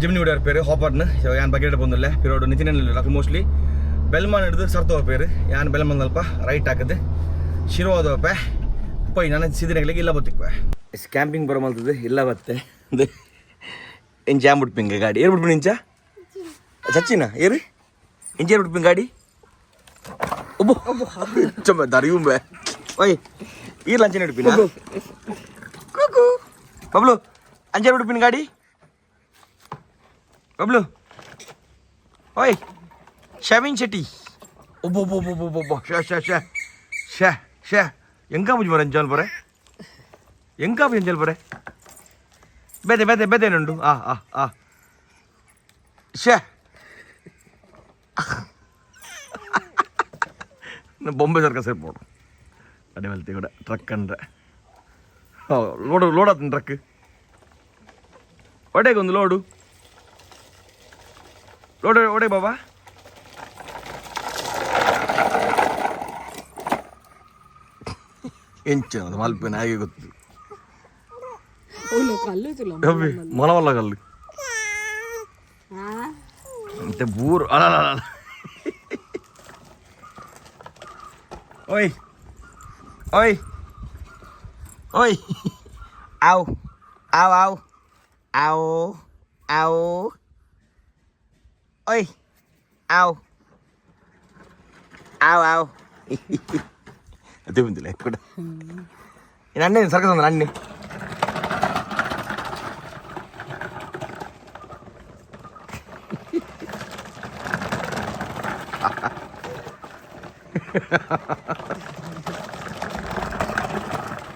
ಜಿಮ್ನಿ ಉಡೋರ್ ಪೇರು ಹಾಪರ್ನ ಯಾನ್ ಬಗೆಟ್ ಬಂದಿಲ್ಲ ಪಿರೋಡು ನಿತಿನಲ್ಲಿ ಮೋಸ್ಟ್ಲಿ ಬೆಲ್ಮಾನ್ ಹಿಡಿದು ಸರ್ತು ಪೇರು ಯಾನ್ ಬೆಲ್ಮಾನ್ ಅಲ್ಪ ರೈಟ್ ಹಾಕಿದೆ ಶಿರೋ ಅದಪ್ಪ ಪೈ ನನ್ನ ಸೀದಿನಾಗ್ಲಿಕ್ಕೆ ಇಲ್ಲ ಬತ್ತಿಕ್ವೆ ಕ್ಯಾಂಪಿಂಗ್ ಬರೋ ಮಲ್ತದೆ ಇಲ್ಲ ಬತ್ತೆ ಇಂಚ ಬಿಟ್ಪಿಂಗೆ ಗಾಡಿ ಏರ್ ಬಿಟ್ಬಿಡಿ ಇಂಚ ಚಚ್ಚಿನ ಏರು ಇಂಚೇರ್ ಬಿಟ್ಪಿಂಗ್ ಗಾಡಿ ಒಬ್ಬ ದರಿಯುಂ ಬೇ ಓಯ್ ಈ ಲಂಚನ ಹಿಡ್ಪಿನ ಕೂಕು ಬಬ್ಲು ಅಂಚೇರ್ ಬಿಟ್ಪಿನ ಗಾಡಿ ಬಬ್ಲು ಓಯ್ ಶವಿನ್ ಶೆಟ್ಟಿ ಒಬ್ಬ ಶೇ ಎಂಕ ಮುಜ್ ಬರ ಅಂಚಲ್ ಬರೆ ಎಂಕ ಅಂಚಲ್ ಬರೆ ಬೇದೇನುಂಡು ಶೇ ಬೊಂಬೆ ಸರ್ಕ ಸೇರ್ಬೋದು ಅಡೆ ಮಲ್ತಿ ಕೂಡ ಟ್ರಕ್ ಅಂದ್ರೆ ಲೋಡ್ ಆತನ ಟ್ರಕ್ ಒಡೆಗೆ ಒಂದು ಲೋಡು ಒಡೆ ಬಾಬಾ ಎಂಚ ಮಲ್ಪಿನ ಹಾಗೆ ಗೊತ್ತು ಮಲವಲ್ಲ ಕಲ್ಲು ಮತ್ತೆ ಬೂರು ಅಲ್ಲ ಓಯ್ ಓಯ್ ಓಯ್ ಆವ್ ಆವ್ ಆವ್ ಆವ್ ಆವ್ ಓಯ್ ಆವ್ ಆವ್ ಆವ್ ಅದೇ ಬಂದಿಲ್ಲ ಕೂಡ ಅಣ್ಣೆ ಸರ್ಕಸ್ ಅಂದ್ರೆ ಅಣ್ಣೆ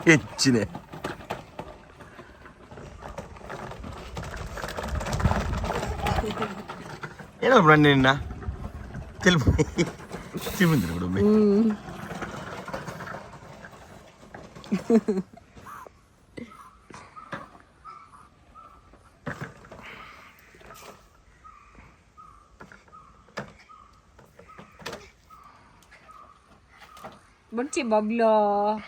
ಹೆಚ್ಚಿನ ಏನೋ ಬ್ರಣ್ಣ ನಿನ್ನ ತಿಳ್ಬಂದಿರ ಬಿಡೊಮ್ಮೆ
Bocci bablo.